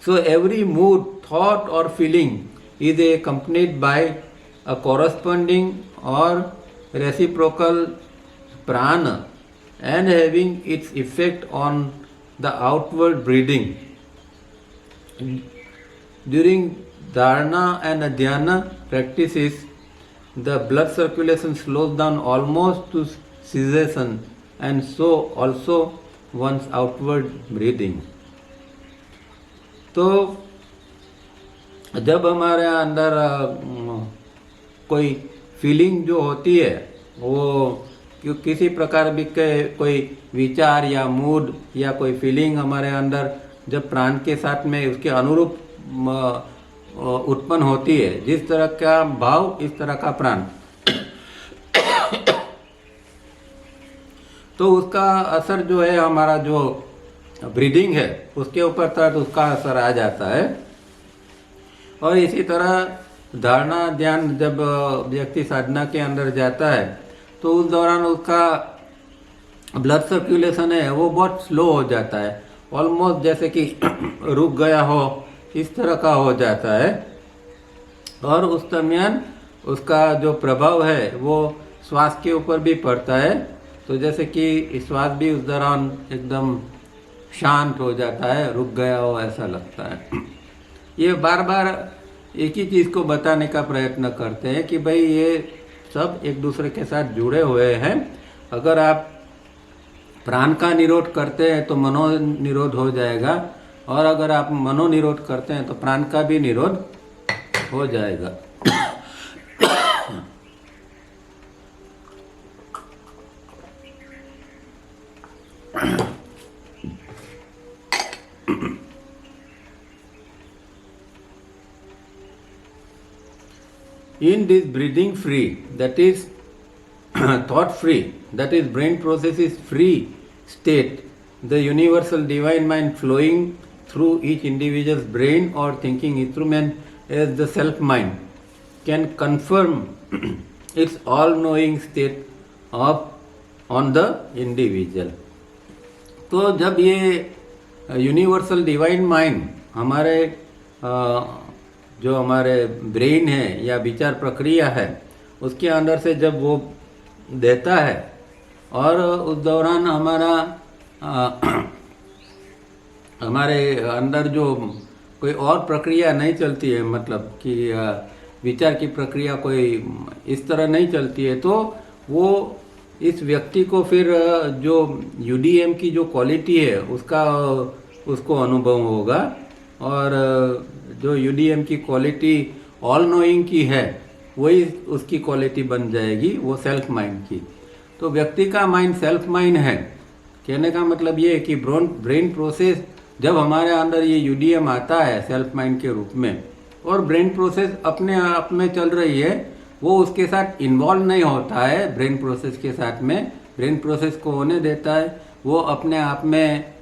S1: So every mood, thought or feeling is accompanied by a corresponding or reciprocal prana and having its effect on the outward breathing. During dharana and dhyana practices, the blood circulation slows down almost to cessation, and so also one's outward breathing. तो जब हमारे अंदर कोई feeling जो होती है वो किसी प्रकार भी के कोई विचार या मूड या कोई फीलिंग हमारे अंदर जब प्राण के साथ में उसके अनुरूप उत्पन्न होती है, जिस तरह का भाव इस तरह का प्राण, तो उसका असर जो है हमारा जो ब्रीदिंग है उसके ऊपर तक उसका असर आ जाता है। और इसी तरह धारणा ध्यान जब व्यक्ति साधना के अंदर जाता है तो उस दौरान उसका ब्लड सर्कुलेशन है वो बहुत स्लो हो जाता है, ऑलमोस्ट जैसे कि रुक गया हो इस तरह का हो जाता है। और उस दरमियान उसका जो प्रभाव है वो श्वास के ऊपर भी पड़ता है, तो जैसे कि श्वास भी उस दौरान एकदम शांत हो जाता है, रुक गया हो ऐसा लगता है। ये बार बार एक ही चीज़ को बताने का प्रयत्न करते हैं कि भाई ये सब एक दूसरे के साथ जुड़े हुए हैं। अगर आप प्राण का निरोध करते हैं तो मनो निरोध हो जाएगा, और अगर आप मनो निरोध करते हैं तो प्राण का भी निरोध हो जाएगा। In this breathing free, that is thought free, that is brain processes free state, the universal divine mind flowing through each individual's brain or thinking instrument as the self mind can confirm its all-knowing state of on the individual. तो जब ये universal divine mind हमारे जो हमारे brain है या विचार प्रक्रिया है उसके अंदर से जब वो देता है, और उस दौरान हमारे अंदर जो कोई और प्रक्रिया नहीं चलती है, मतलब कि विचार की प्रक्रिया कोई इस तरह नहीं चलती है, तो वो इस व्यक्ति को फिर जो यूडीएम की जो क्वालिटी है उसको अनुभव होगा। और जो यूडीएम की क्वालिटी ऑल नोइंग की है वही उसकी क्वालिटी बन जाएगी, वो सेल्फ माइंड की। तो व्यक्ति का माइंड सेल्फ माइंड है, कहने का मतलब ये है कि ब्रेन प्रोसेस जब हमारे अंदर ये यूडीएम आता है सेल्फ माइंड के रूप में, और ब्रेन प्रोसेस अपने आप में चल रही है, वो उसके साथ इन्वॉल्व नहीं होता है ब्रेन प्रोसेस के साथ में, ब्रेन प्रोसेस को होने देता है। वो अपने आप में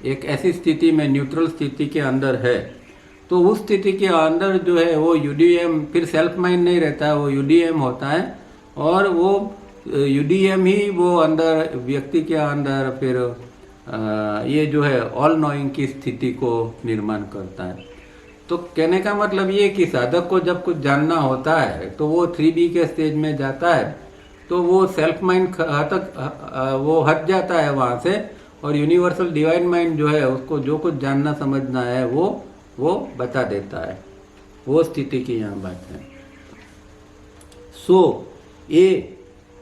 S1: एक ऐसी स्थिति में न्यूट्रल स्थिति के अंदर है। तो उस स्थिति के अंदर जो है वो यूडीएम फिर सेल्फ माइंड नहीं रहता है, वो यूडीएम होता है, और वो यूडीएम ही वो अंदर व्यक्ति के अंदर फिर ये जो है ऑल नोइंग की स्थिति को निर्माण करता है। तो कहने का मतलब ये कि साधक को जब कुछ जानना होता है तो वो 3B के स्टेज में जाता है, तो वो सेल्फ माइंड वो हट जाता है वहाँ से, और यूनिवर्सल डिवाइन माइंड जो है उसको जो कुछ जानना समझना है वो बता देता है। वो स्थिति की यहाँ बात है। सो A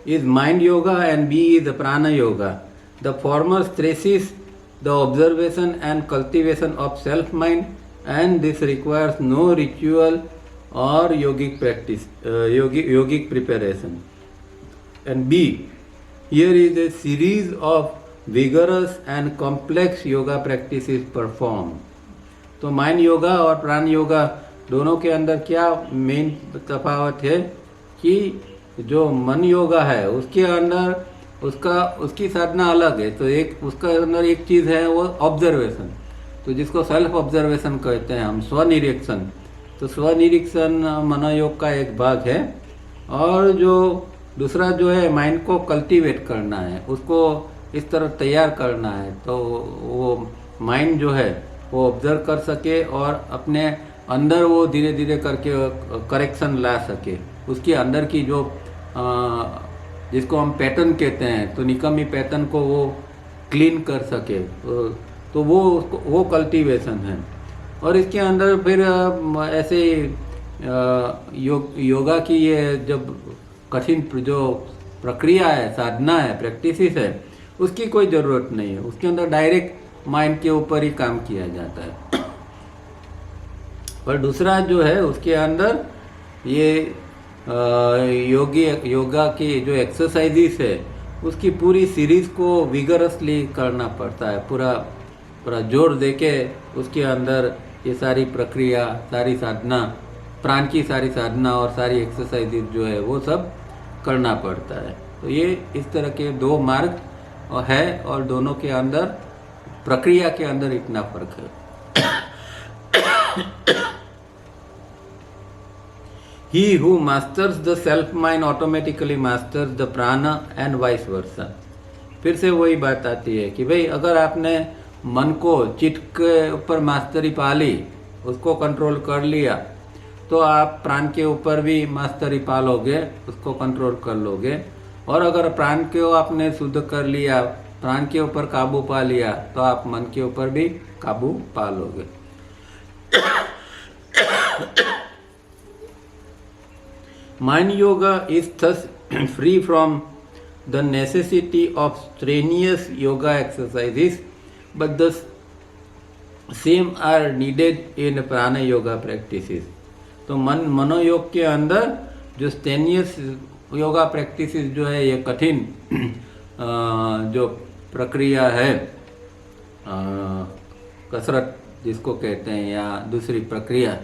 S1: is mind yoga and B is prana yoga. The former stresses the observation and cultivation of self mind, and this requires no ritual or yogic practice, yogic preparation. And B, here is a series of vigorous and complex yoga practices performed. तो mind yoga और प्राण योगा दोनों के अंदर क्या main तफावत है कि जो मन योगा है उसके अंदर उसकी साधना अलग है। तो एक उसका अंदर एक चीज़ है वो ऑब्जर्वेशन, तो जिसको सेल्फ ऑब्जर्वेशन कहते हैं हम, स्वनिरीक्षण। तो स्वनिरीक्षण मनोयोग का एक भाग है। और जो दूसरा जो है माइंड को कल्टीवेट करना है, उसको इस तरह तैयार करना है, तो वो माइंड जो है वो ऑब्जर्व कर सके और अपने अंदर वो धीरे धीरे करके करेक्शन ला सके। उसके अंदर की जो जिसको हम पैटर्न कहते हैं, तो निकम्मी पैटर्न को वो क्लीन कर सके, तो वो कल्टीवेशन है। और इसके अंदर फिर ऐसे योगा की ये जब कठिन जो प्रक्रिया है, साधना है, प्रैक्टिसेस है, उसकी कोई ज़रूरत नहीं है। उसके अंदर डायरेक्ट माइंड के ऊपर ही काम किया जाता है। पर दूसरा जो है उसके अंदर ये योगा की जो एक्सरसाइजेस है उसकी पूरी सीरीज को विगरसली करना पड़ता है, पूरा जोर देके उसके अंदर ये सारी प्रक्रिया, सारी साधना, प्राण की सारी साधना और सारी एक्सरसाइजेस जो है वो सब करना पड़ता है। तो ये इस तरह के दो मार्ग है और दोनों के अंदर प्रक्रिया के अंदर इतना फर्क है। He who masters the self mind automatically masters the prana and vice versa। फिर से वही बात आती है कि भाई अगर आपने मन को चित्त के ऊपर मास्टरी पा ली, उसको कंट्रोल कर लिया, तो आप प्राण के ऊपर भी मास्टरी पा लोगे, उसको कंट्रोल कर लोगे। और अगर प्राण को आपने शुद्ध कर लिया, प्राण के ऊपर काबू पा लिया, तो आप मन के ऊपर भी काबू पा लोगे। Mind yoga is thus free from the necessity of strenuous yoga exercises, but the same are needed in prana yoga practices। तो मनोयोग के अंदर जो strenuous योगा प्रैक्टिसेस जो है, ये कठिन जो प्रक्रिया है, कसरत जिसको कहते हैं या दूसरी प्रक्रिया,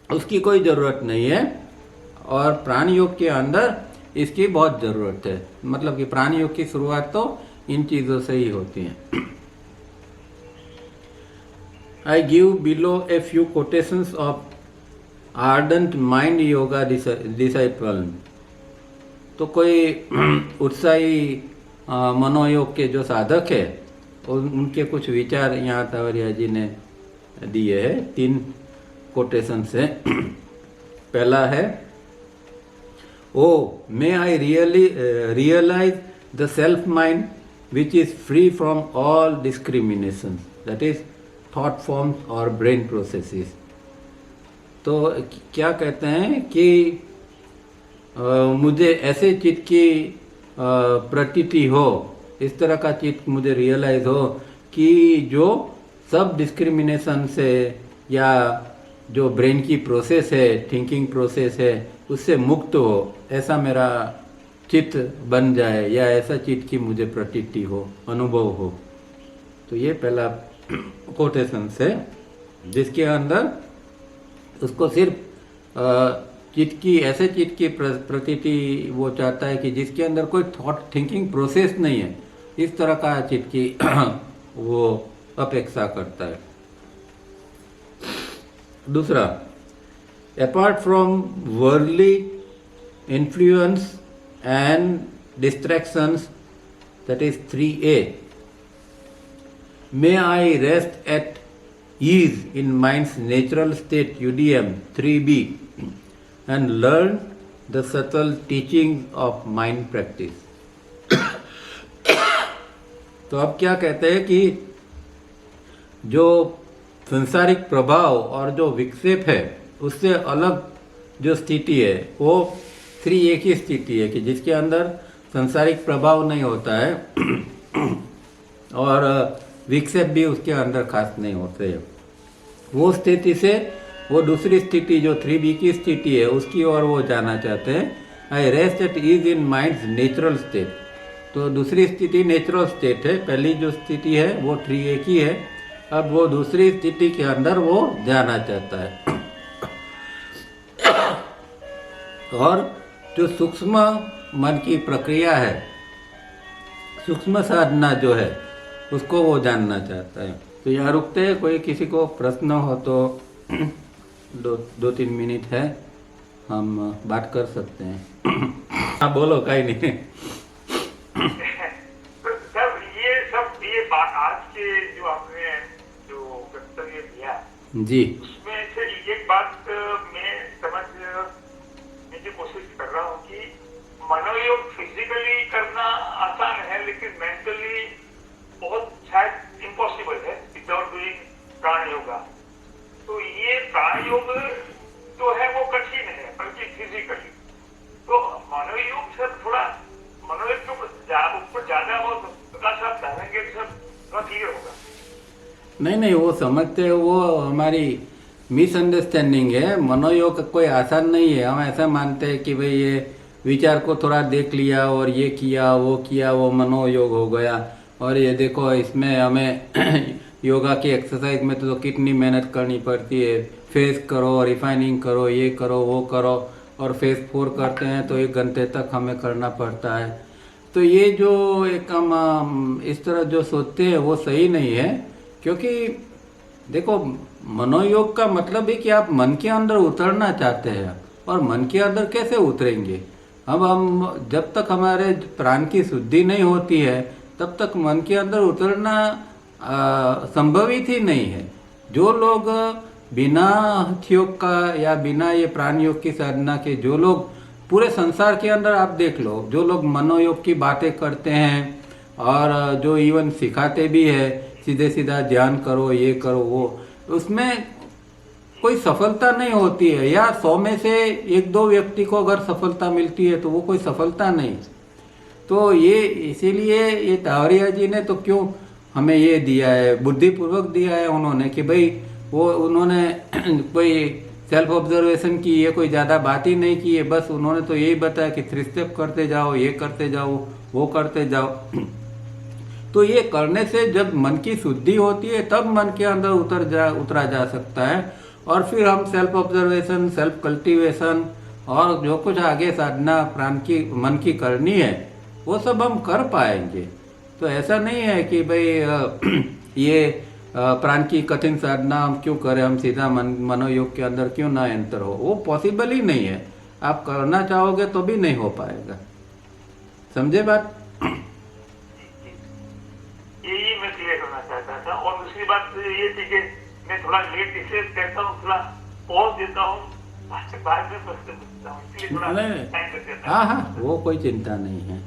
S1: उसकी कोई ज़रूरत नहीं है। और प्राण योग के अंदर इसकी बहुत ज़रूरत है। मतलब कि प्राण योग की शुरुआत तो इन चीज़ों से ही होती है। I give below a few quotations of ardent mind yoga disciple. तो कोई उत्साही मनोयोग के जो साधक है उनके कुछ विचार यहाँ तावरिया जी ने दिए हैं। 3 कोटेशन से। पहला है, O may I realise the self mind which is free from all discrimination, that is thought forms और ब्रेन प्रोसेसेस। तो क्या कहते हैं कि मुझे ऐसे चित्त की प्रतीति हो, इस तरह का चित्त मुझे रियलाइज हो कि जो सब डिस्क्रिमिनेशन से या जो ब्रेन की प्रोसेस है, थिंकिंग प्रोसेस है, उससे मुक्त हो, ऐसा मेरा चित्त बन जाए या ऐसा चित्त की मुझे प्रतीति हो, अनुभव हो। तो ये पहला कोटेशन से, जिसके अंदर उसको सिर्फ चित्त की, ऐसे चित्त की प्रतीति वो चाहता है कि जिसके अंदर कोई थॉट थिंकिंग प्रोसेस नहीं है, इस तरह का चित्त की वो अपेक्षा करता है। दूसरा, apart from worldly influence and distractions, that is 3A, may I rest at ease in mind's natural state, UDM 3B, and learn the subtle teachings of mind practice। तो अब क्या कहते हैं कि जो संसारिक प्रभाव और जो विक्षेप है उससे अलग जो स्थिति है वो 3A की स्थिति है कि जिसके अंदर संसारिक प्रभाव नहीं होता है और विक्षेप भी उसके अंदर खास नहीं होते। वो स्थिति से वो दूसरी स्थिति जो 3B की स्थिति है उसकी ओर वो जाना चाहते हैं। आई rest at is in minds natural state. तो दूसरी स्थिति नेचुरल स्टेट है, पहली जो स्थिति है वो 3A की है। अब वो दूसरी स्थिति के अंदर वो जाना चाहता है। और जो सूक्ष्म मन की प्रक्रिया है, सूक्ष्म साधना जो है, उसको वो जानना चाहता है। तो यहाँ रुकते हैं, कोई किसी को प्रश्न हो तो 2-3 मिनट है, हम बात कर सकते हैं। हाँ बोलो, कहीं नहीं।
S2: ये बात आज के जो आपने जो वक्तव्य दिया
S1: जी,
S2: उसमें से एक बात मैं समझने की कोशिश कर रहा हूँ कि मनोयोग फिजिकली करना आसान है
S1: नहीं नहीं, वो समझते हैं, वो हमारी मिसअंडरस्टैंडिंग है। मनोयोग कोई आसान नहीं है। हम ऐसा मानते हैं कि भाई ये विचार को थोड़ा देख लिया और ये किया वो मनोयोग हो गया। और ये देखो इसमें हमें योगा की एक्सरसाइज में तो कितनी मेहनत करनी पड़ती है। फेस करो, रिफाइनिंग करो, ये करो वो करो, और फेस 4 करते हैं तो 1 घंटे तक हमें करना पड़ता है। तो ये जो एक हम इस तरह जो सोचते हैं वो सही नहीं है। क्योंकि देखो, मनोयोग का मतलब है कि आप मन के अंदर उतरना चाहते हैं, और मन के अंदर कैसे उतरेंगे? अब हम जब तक हमारे प्राण की शुद्धि नहीं होती है तब तक मन के अंदर उतरना संभवित ही नहीं है। जो लोग बिना हठ योग का या बिना ये प्राण योग की साधना के, जो लोग पूरे संसार के अंदर आप देख लो, जो लोग मनोयोग की बातें करते हैं और जो इवन सिखाते भी है सीधे सीधा ध्यान करो, ये करो वो, उसमें कोई सफलता नहीं होती है। या 100 में से 1-2 व्यक्ति को अगर सफलता मिलती है तो वो कोई सफलता नहीं। तो ये इसीलिए ये तावरिया जी ने तो क्यों हमें ये दिया है, बुद्धिपूर्वक दिया है उन्होंने, कि भाई वो उन्होंने कोई सेल्फ ऑब्जर्वेशन की, ये कोई ज़्यादा बात ही नहीं की है। बस उन्होंने तो यही बताया कि 3 स्टेप करते जाओ, ये करते जाओ, वो करते जाओ। तो ये करने से जब मन की शुद्धि होती है तब मन के अंदर उतरा जा सकता है। और फिर हम सेल्फ ऑब्जर्वेशन, सेल्फ कल्टीवेशन और जो कुछ आगे साधना प्राण की मन की करनी है वो सब हम कर पाएंगे। तो ऐसा नहीं है कि भाई ये प्राण की कठिन साधना हम क्यों करें, हम सीधा मनोयोग के अंदर क्यों ना एंटर हो। वो पॉसिबल ही नहीं है। आप करना चाहोगे तो भी नहीं हो पाएगा। समझे बात?
S2: यही मैं क्लियर करना चाहता था। और दूसरी बात ये थी कि मैं थोड़ा लेट इसलिए कहता हूँ, थोड़ा पॉज देता हूँ, बाद में प्रश्न पूछता हूँ, इसलिए थोड़ा टाइम लग जाता है।
S1: हाँ हाँ, वो कोई चिंता नहीं है।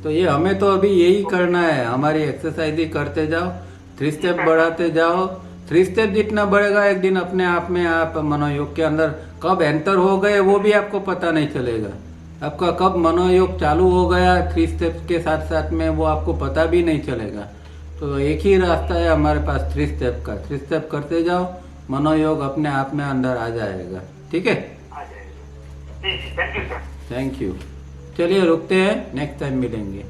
S1: तो ये हमें तो अभी यही करना है, हमारी एक्सरसाइज ही करते जाओ, 3 स्टेप बढ़ाते जाओ। 3 स्टेप जितना बढ़ेगा एक दिन अपने आप में आप मनोयोग के अंदर कब एंटर हो गए वो भी आपको पता नहीं चलेगा। आपका कब मनोयोग चालू हो गया 3 स्टेप के साथ साथ में वो आपको पता भी नहीं चलेगा। तो एक ही रास्ता है हमारे पास 3 स्टेप का। 3 स्टेप करते जाओ, मनोयोग अपने आप में अंदर आ जाएगा। ठीक है,
S2: आ जाएगा। जी, thank you sir.
S1: Thank you. चलिए रुकते हैं, नेक्स्ट टाइम मिलेंगे।